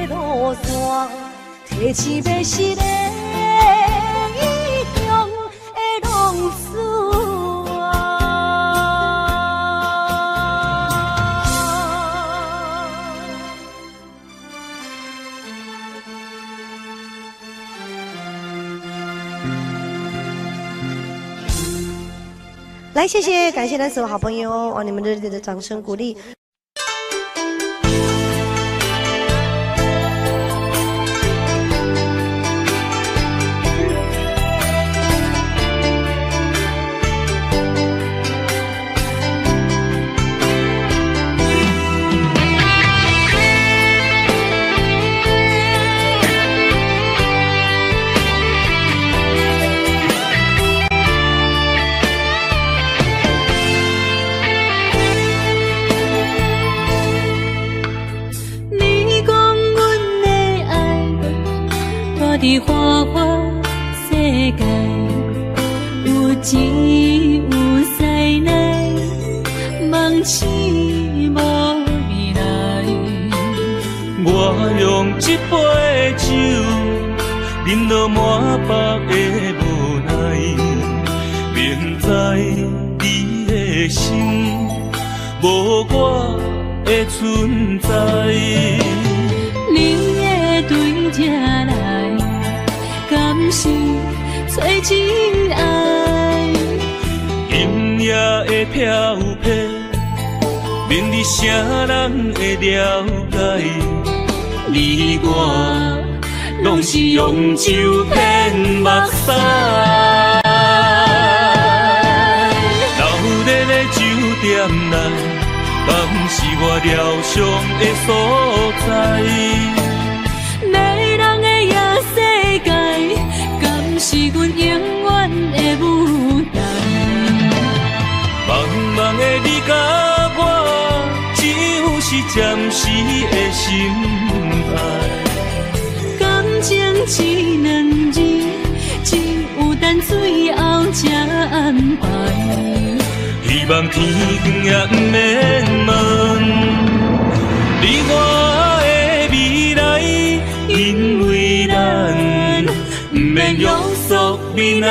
路线，提醒要是个异乡的浪子啊！来，谢谢，感谢咱所有好朋友哦，你们热烈的掌声鼓励。伫花花世界，有钱有势来，梦醒无未来。我用一杯酒，饮落满腹的无奈，明知你的心无我的存在。你的对这来，敢是找真爱？音乐会飘飘，明日啥人会了解？你我拢是用酒骗目屎，流连的酒店内，敢是我疗伤的所在？迷人的夜世界，敢是阮永远的舞台？茫茫的你甲我，只有是暂时的心爱。感情一两字，只有等最后才安排。希望天光也不免问，你我的未来，因为咱不免约束明仔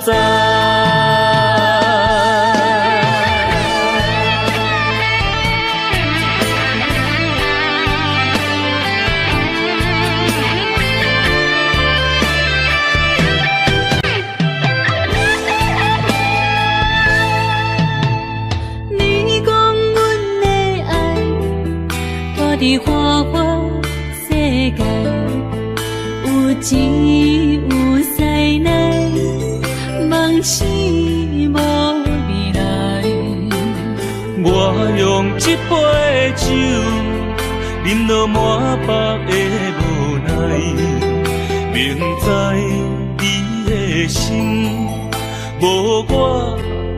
载。伫花花世界，有钱有势来，梦醒无未来。我用一杯酒，饮落满腹的无奈，明知伊的心无我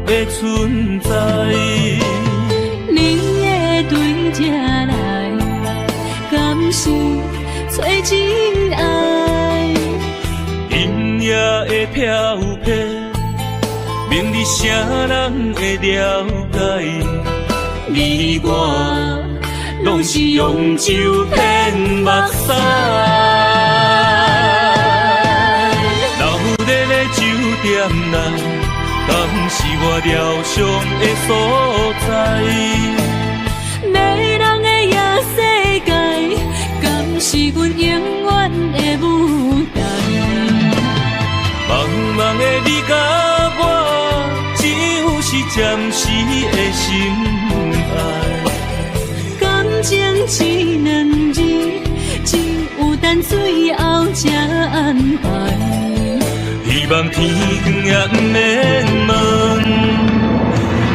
的存在。你的对这来。敢是找真爱？音乐会飘飘，明日啥人会了解？你我拢是用酒骗目屎，流连的酒店内，敢是我疗伤的所在？是阮永远的舞台。茫茫的你甲我，只有是暂时的心爱。感情一两字，只有等最后才安排。希望天光也不免问，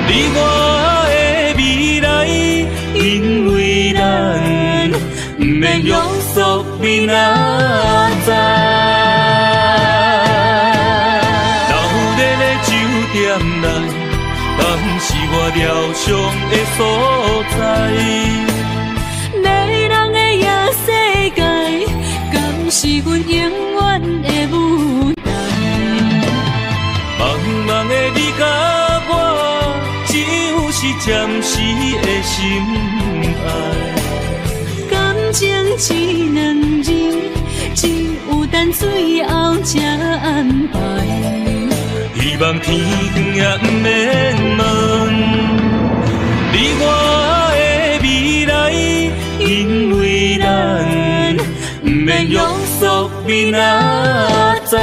你我的未来，因为咱不免约束明仔载。流连的酒店内，敢是我疗伤的所在？迷人的夜世界，敢是阮永远的舞台？茫茫的你甲我，只有是暂时的心爱。感情一两字，只有等最后才安排。希望天光也不免问，你我的未来，因为咱不免约束明仔载。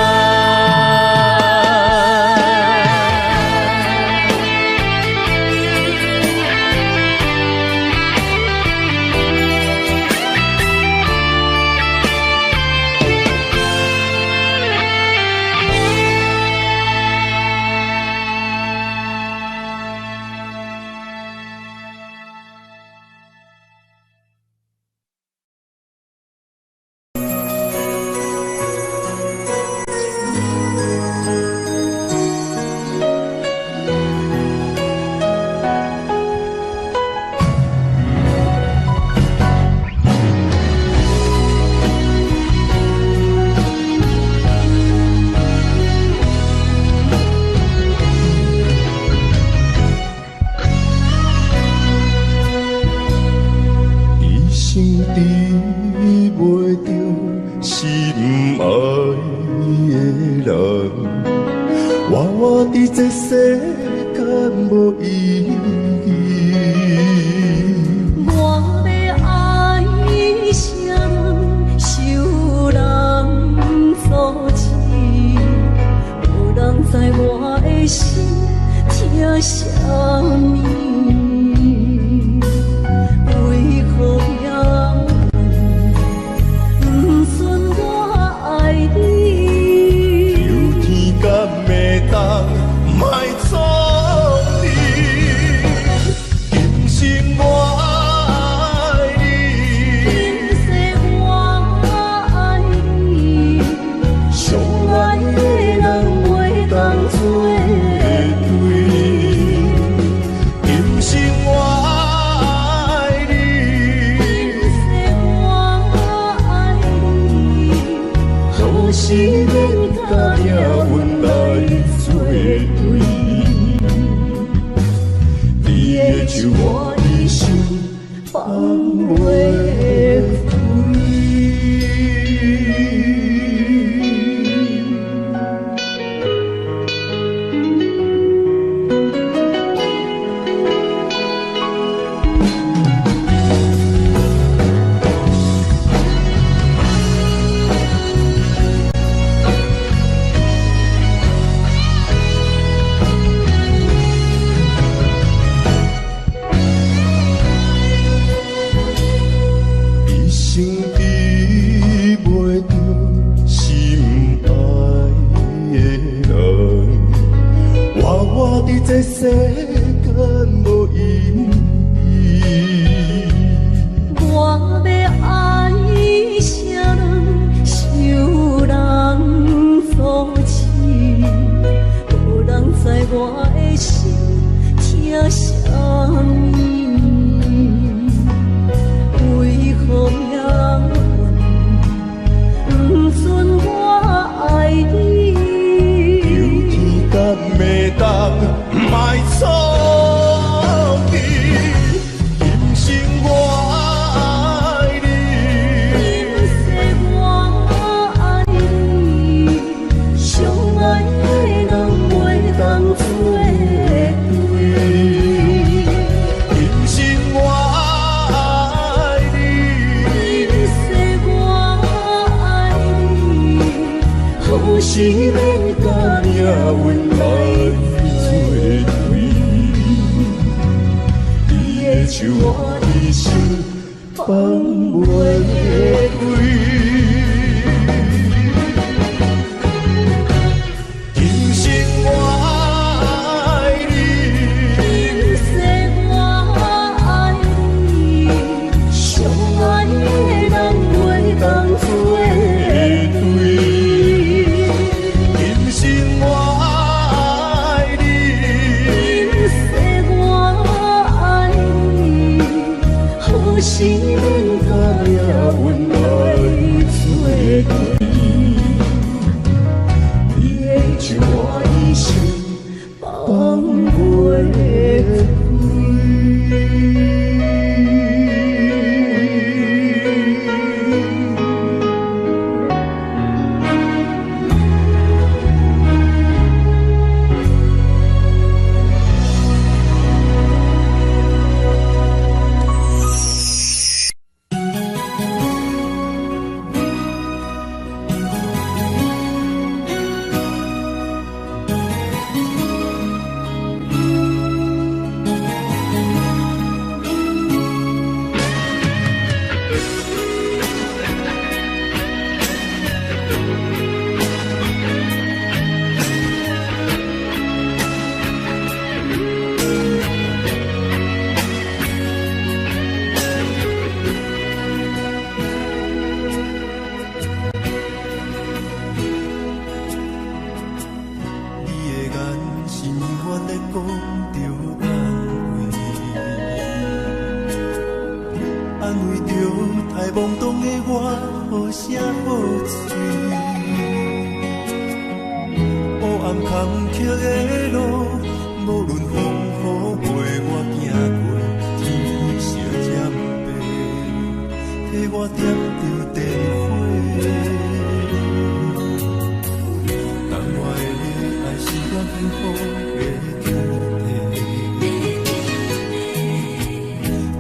什么？为何也不算我爱你？有天敢会当莫错你，今生我爱你，今世我爱你，相爱的人袂当做。是免甲命运来作对，你的手我一生放袂开。这世间无意义，我要爱谁人，受人所欺，无人知我的心疼什么？为何命运不准我爱你？有天敢会当莫错你，今生我爱你，今世我爱你，相爱的人袂当做对。今生我爱你，今世我爱你，好是免甲命运来。手我一生放袂开，今生我爱你，今世我爱你，相爱的人袂当做对。今生我爱你，今世我爱你。好是免甲命运来作对，你的手我一生放袂开。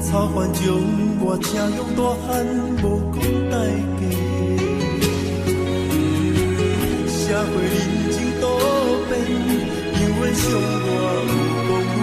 草原将我请用大汉，无讲代价。社会人情多变，因为伤我有讲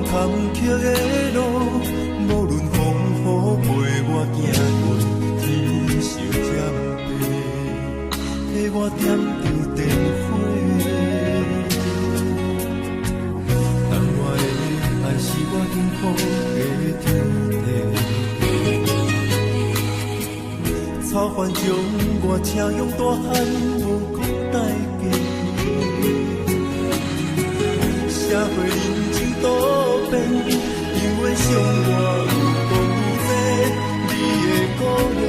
坎坷的路，无论风雨陪我行过，天烧减白，替我点着灯火。但我的爱是我幸福的天地，草原将我车用大汉无讲代价。社会人情多变，因为相我有讲这你的鼓励，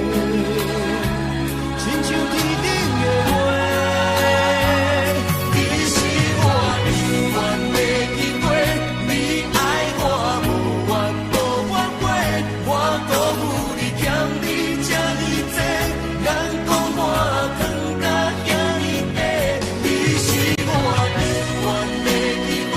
亲像天顶的花。你是我永远的机会，你爱我无怨无怨过，我辜负你欠你这呢多，眼光我疼甲遐呢多。你是我永远的机会。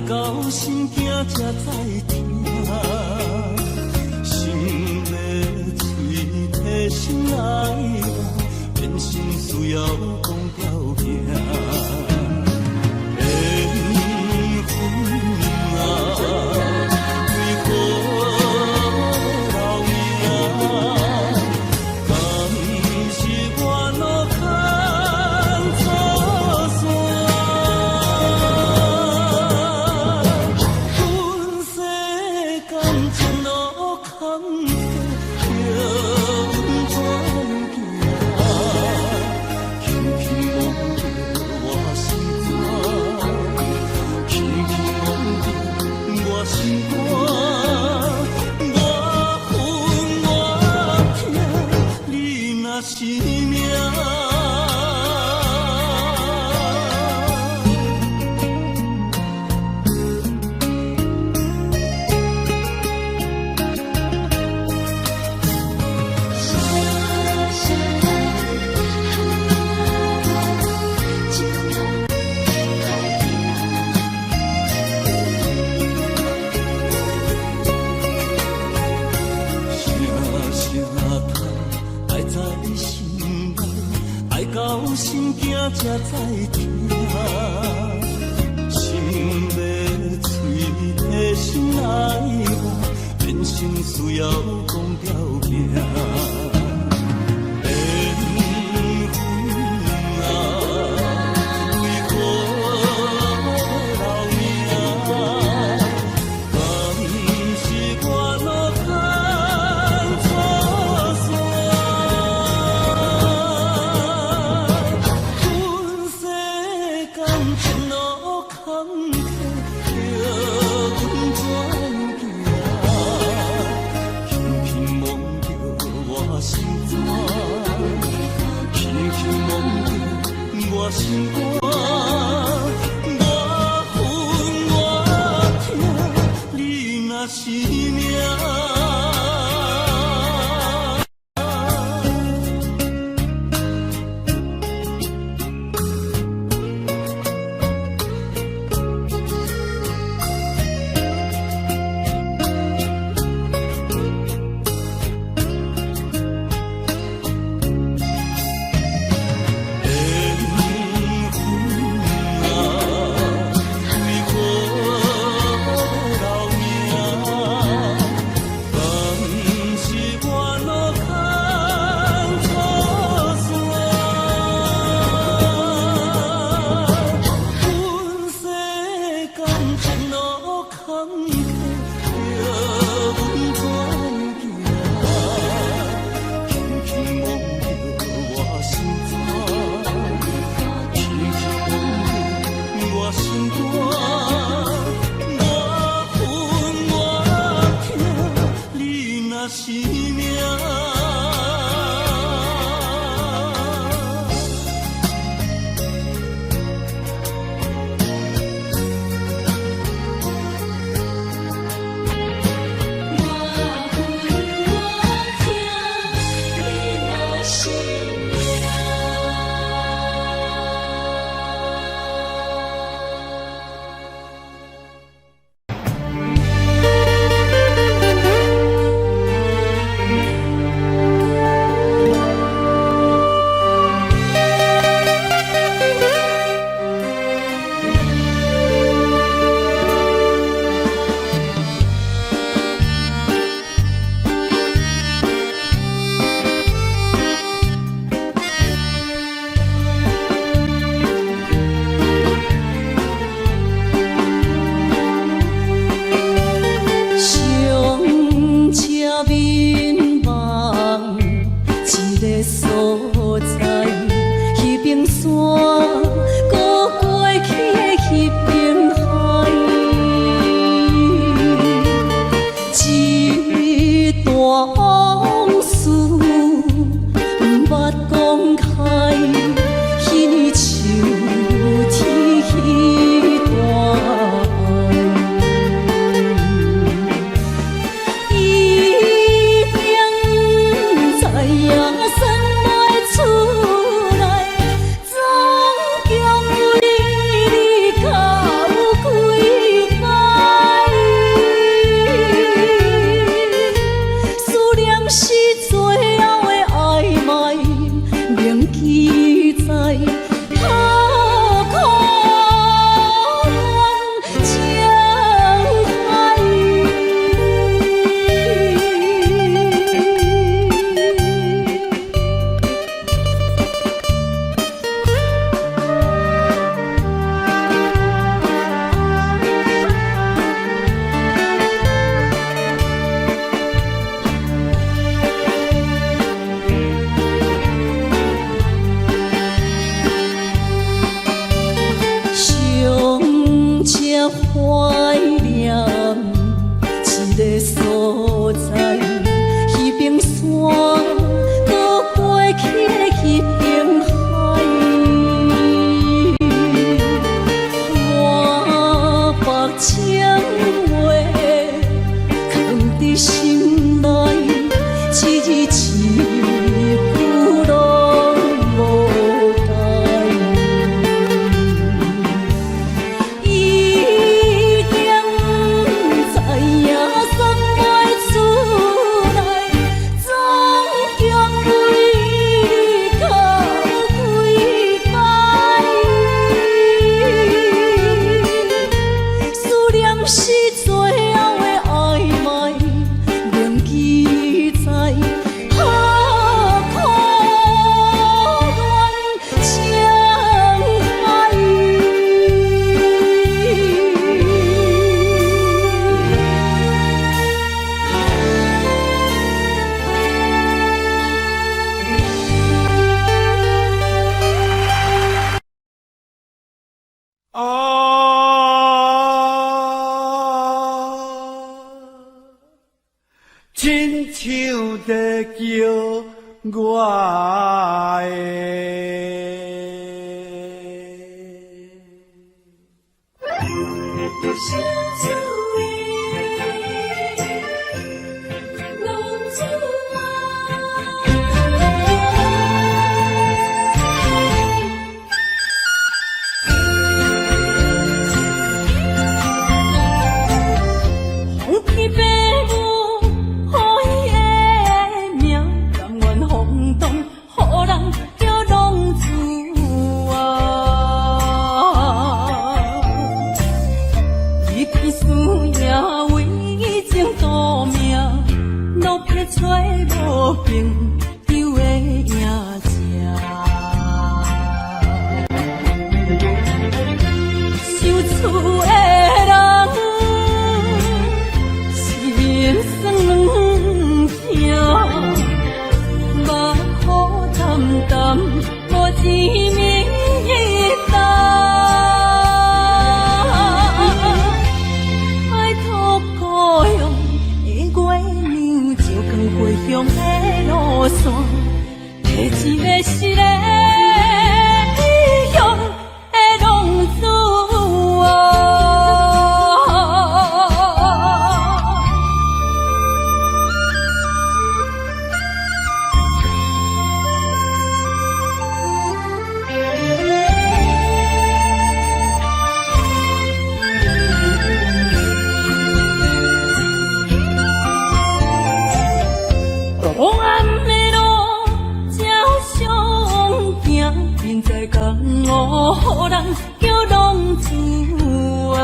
到心惊才知听，心要嘴提心来话，变心需要讲条件。缘分啊！才知听，心要嘴提心来话，变成需要讲条件。心肝，我分我痛，你若是命。铭记在刻苦恋情海。上车怀念一个所在，迄边山，搁过去迄边海。满目情话藏伫心内，一字一句拢无改。一定知影送袂出来，总强为你哭几摆。思念是最后的暧昧，铭记在刻苦恋情海。亲像在叫我红天白母，予伊的名，甘愿轰动，予人叫浪子啊！一片思念为情赌命，路撇找无朋友的影子。受厝的人，心酸两痛，目苦淡淡，无滋味淡。爱托故乡的月亮，照光回乡的路线，提一个失个异乡的浪子啊！黑暗的路，照常行，现在江湖，予人叫浪子啊！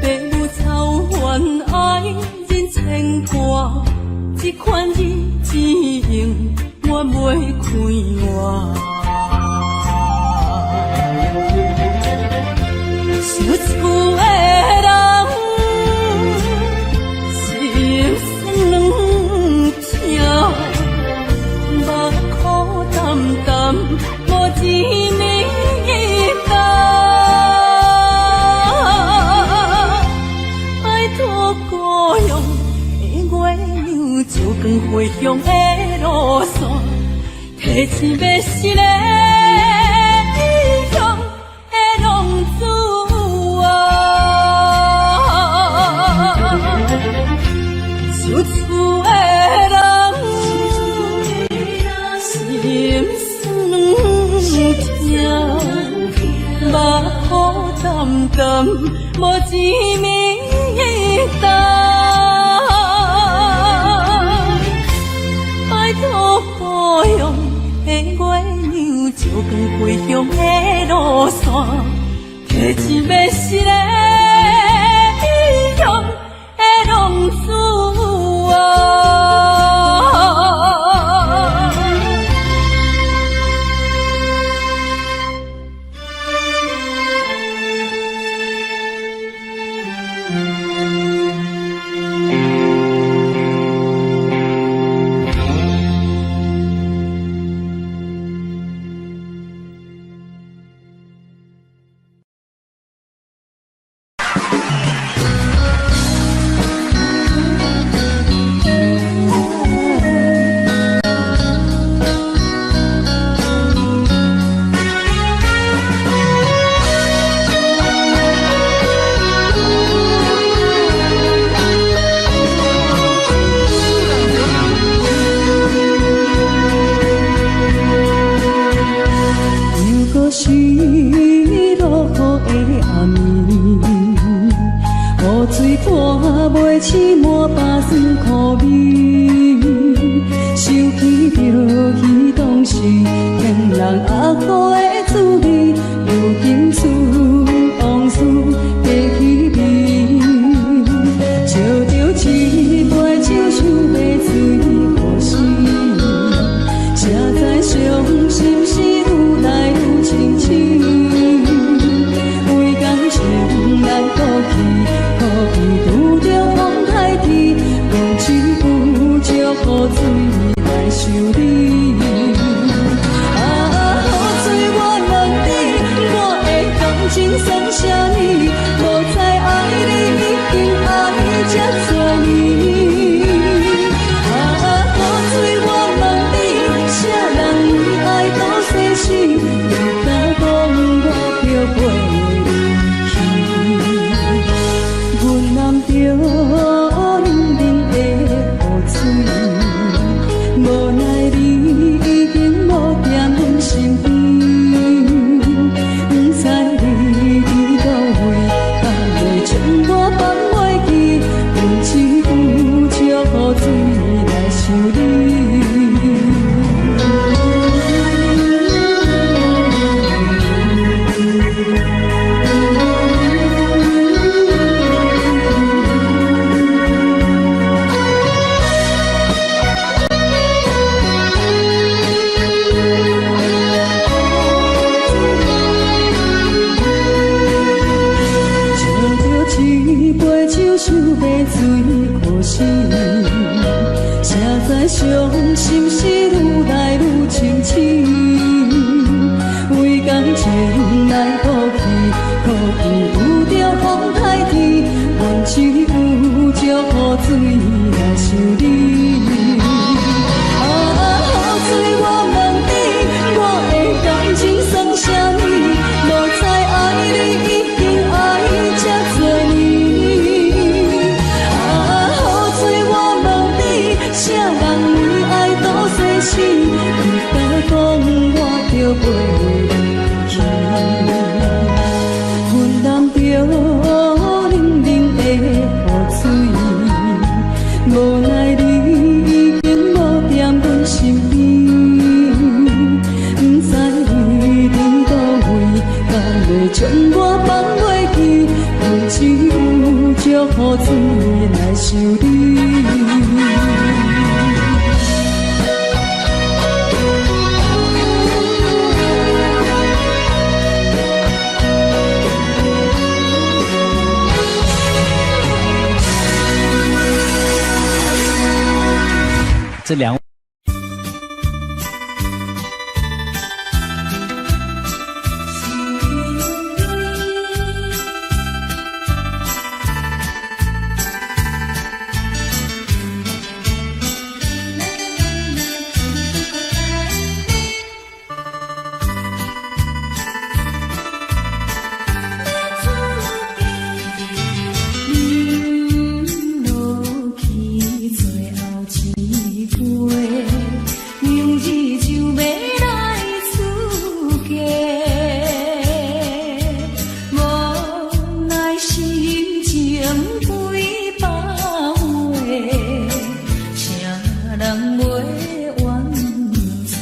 父母操怨爱人牵挂，这款日子用我袂开我。受厝的人，心酸两痛，目苦淡淡，无滋味淡。爱托故乡的月亮，照光回乡的路线，提起要失个异乡的浪子啊！受厝的人，心酸两痛，目苦淡淡，无滋味淡。月亮，照光归乡的路线，提一要失个异乡的浪子啊。这两位。人袂怨罪。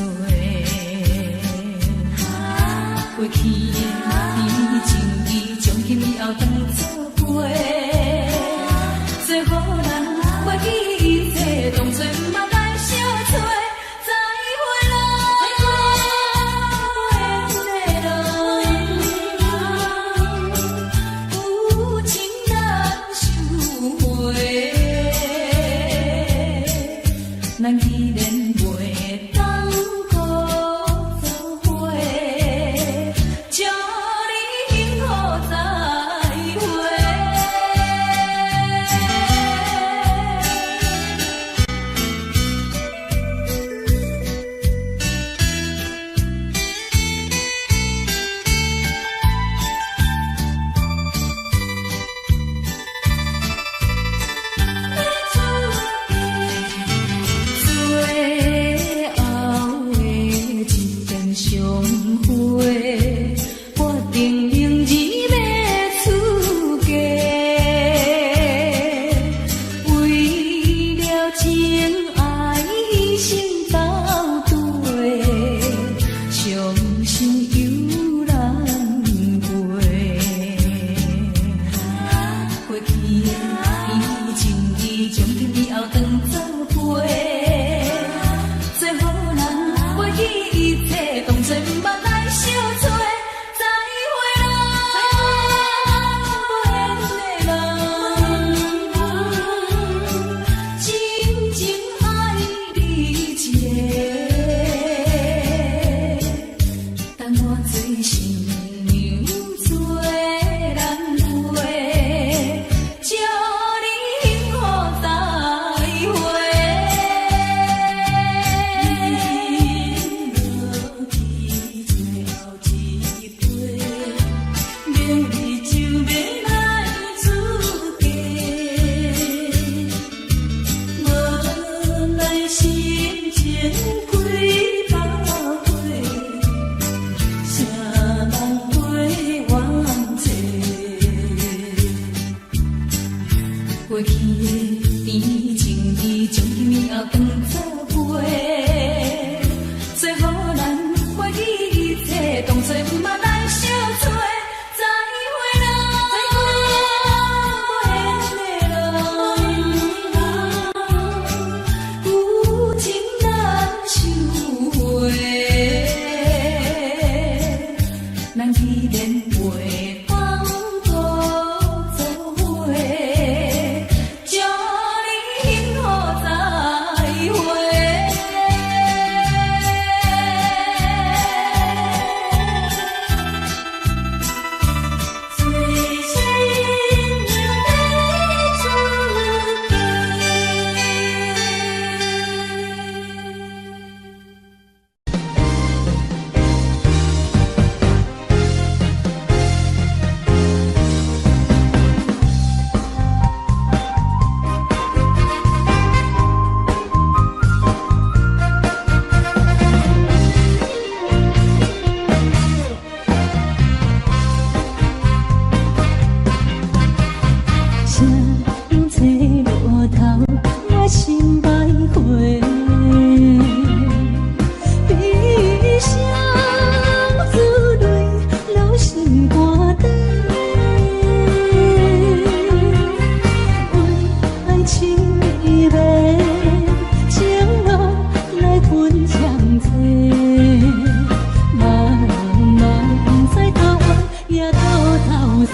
前几百岁，啥人陪阮坐？过去的甜情意，从今也当作陪，最好咱忘记一切，当作毋捌来相做。再会啦，有情难收回，咱既然袂当作作伙，祝你幸福再会。最新娘要出声吹落头，我心百回。悲伤自泪，流心肝底。为爱情依偎，情路来分相册。茫茫在头弯也到头西。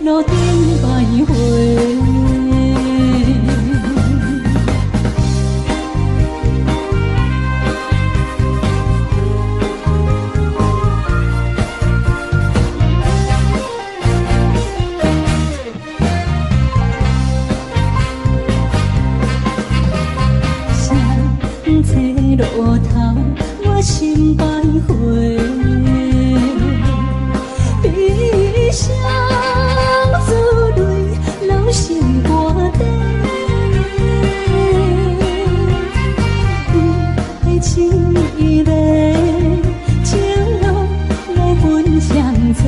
路顶徘徊。声吹落头，我心百回。悲伤自泪，流心肝底。爱情依偎，情路来分相册。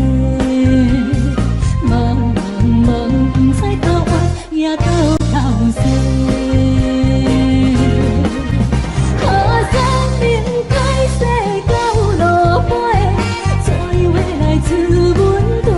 茫茫在头弯，也到头西。自问题，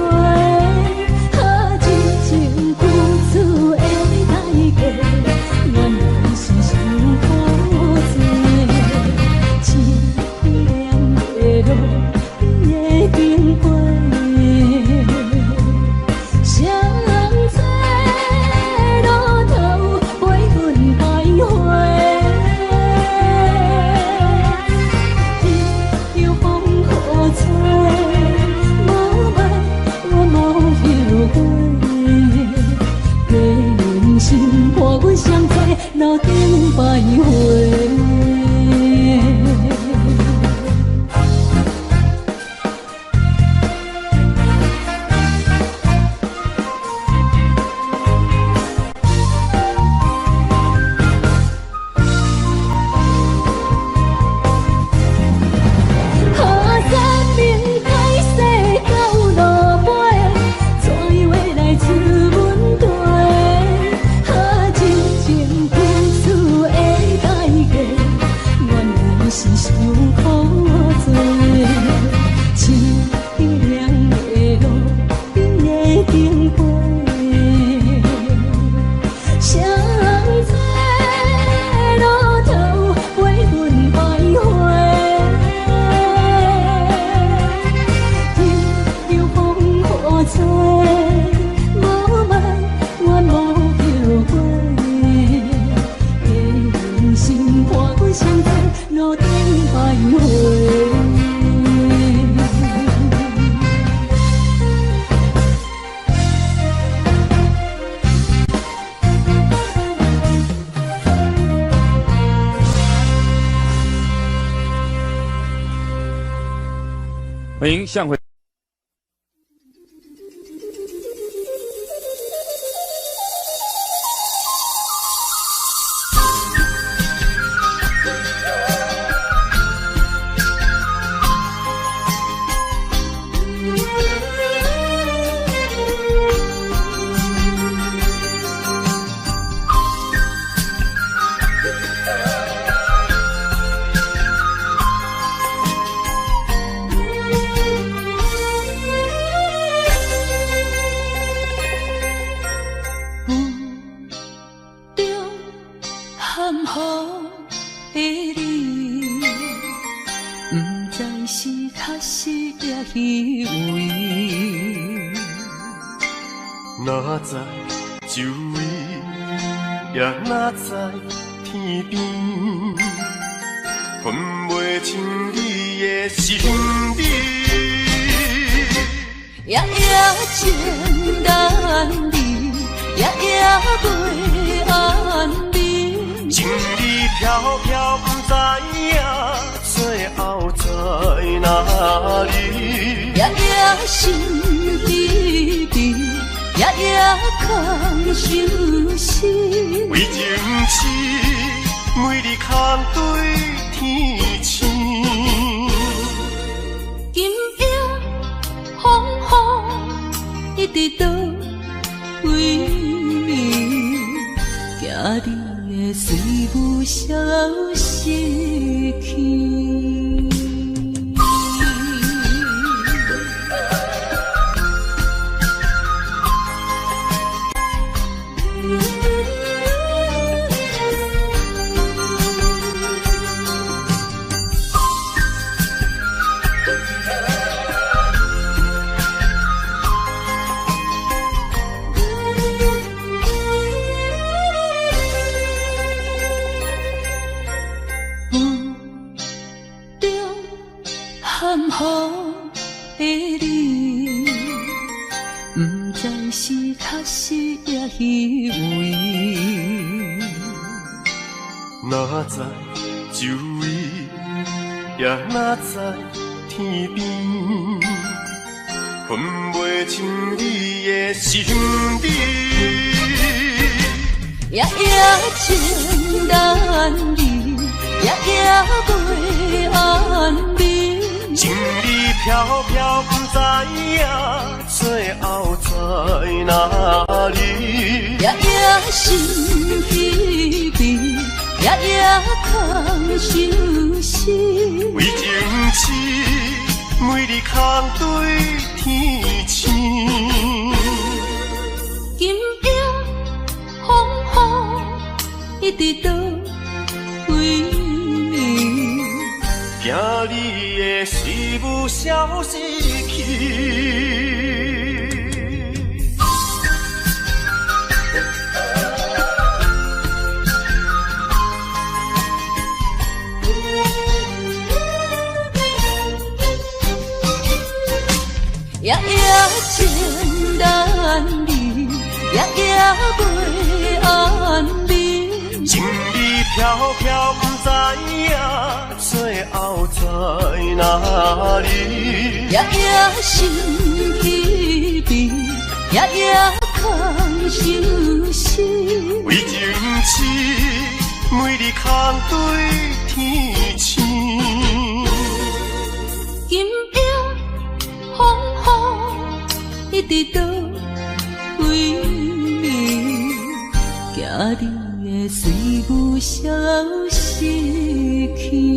欢迎向会。哪知周围，也哪知天边，分袂清你的心理。夜夜情难离，夜夜袂安眠。情意飘飘，不知影最后在哪里。夜夜心悲悲。夜夜空相思，为情痴，每日空对天星。今夜风雨一直倒位，惊你的随无消息去。哪知周围，也哪知天边，分袂清你的心理。夜夜情难离，夜夜袂安眠。情意飘飘，不知影最后在哪里。夜夜心悲悲，夜夜空相思。为情痴，每日空对天星。今夜风雨一直倒位，惊你的随无消息去。夜夜情难离，夜夜袂安眠。情意飘飘，不知影最后在哪里。夜夜心悲悲，夜夜空相思。为情痴，每日空对天星。今夜风雨一直倒位，惊你的随无消息去。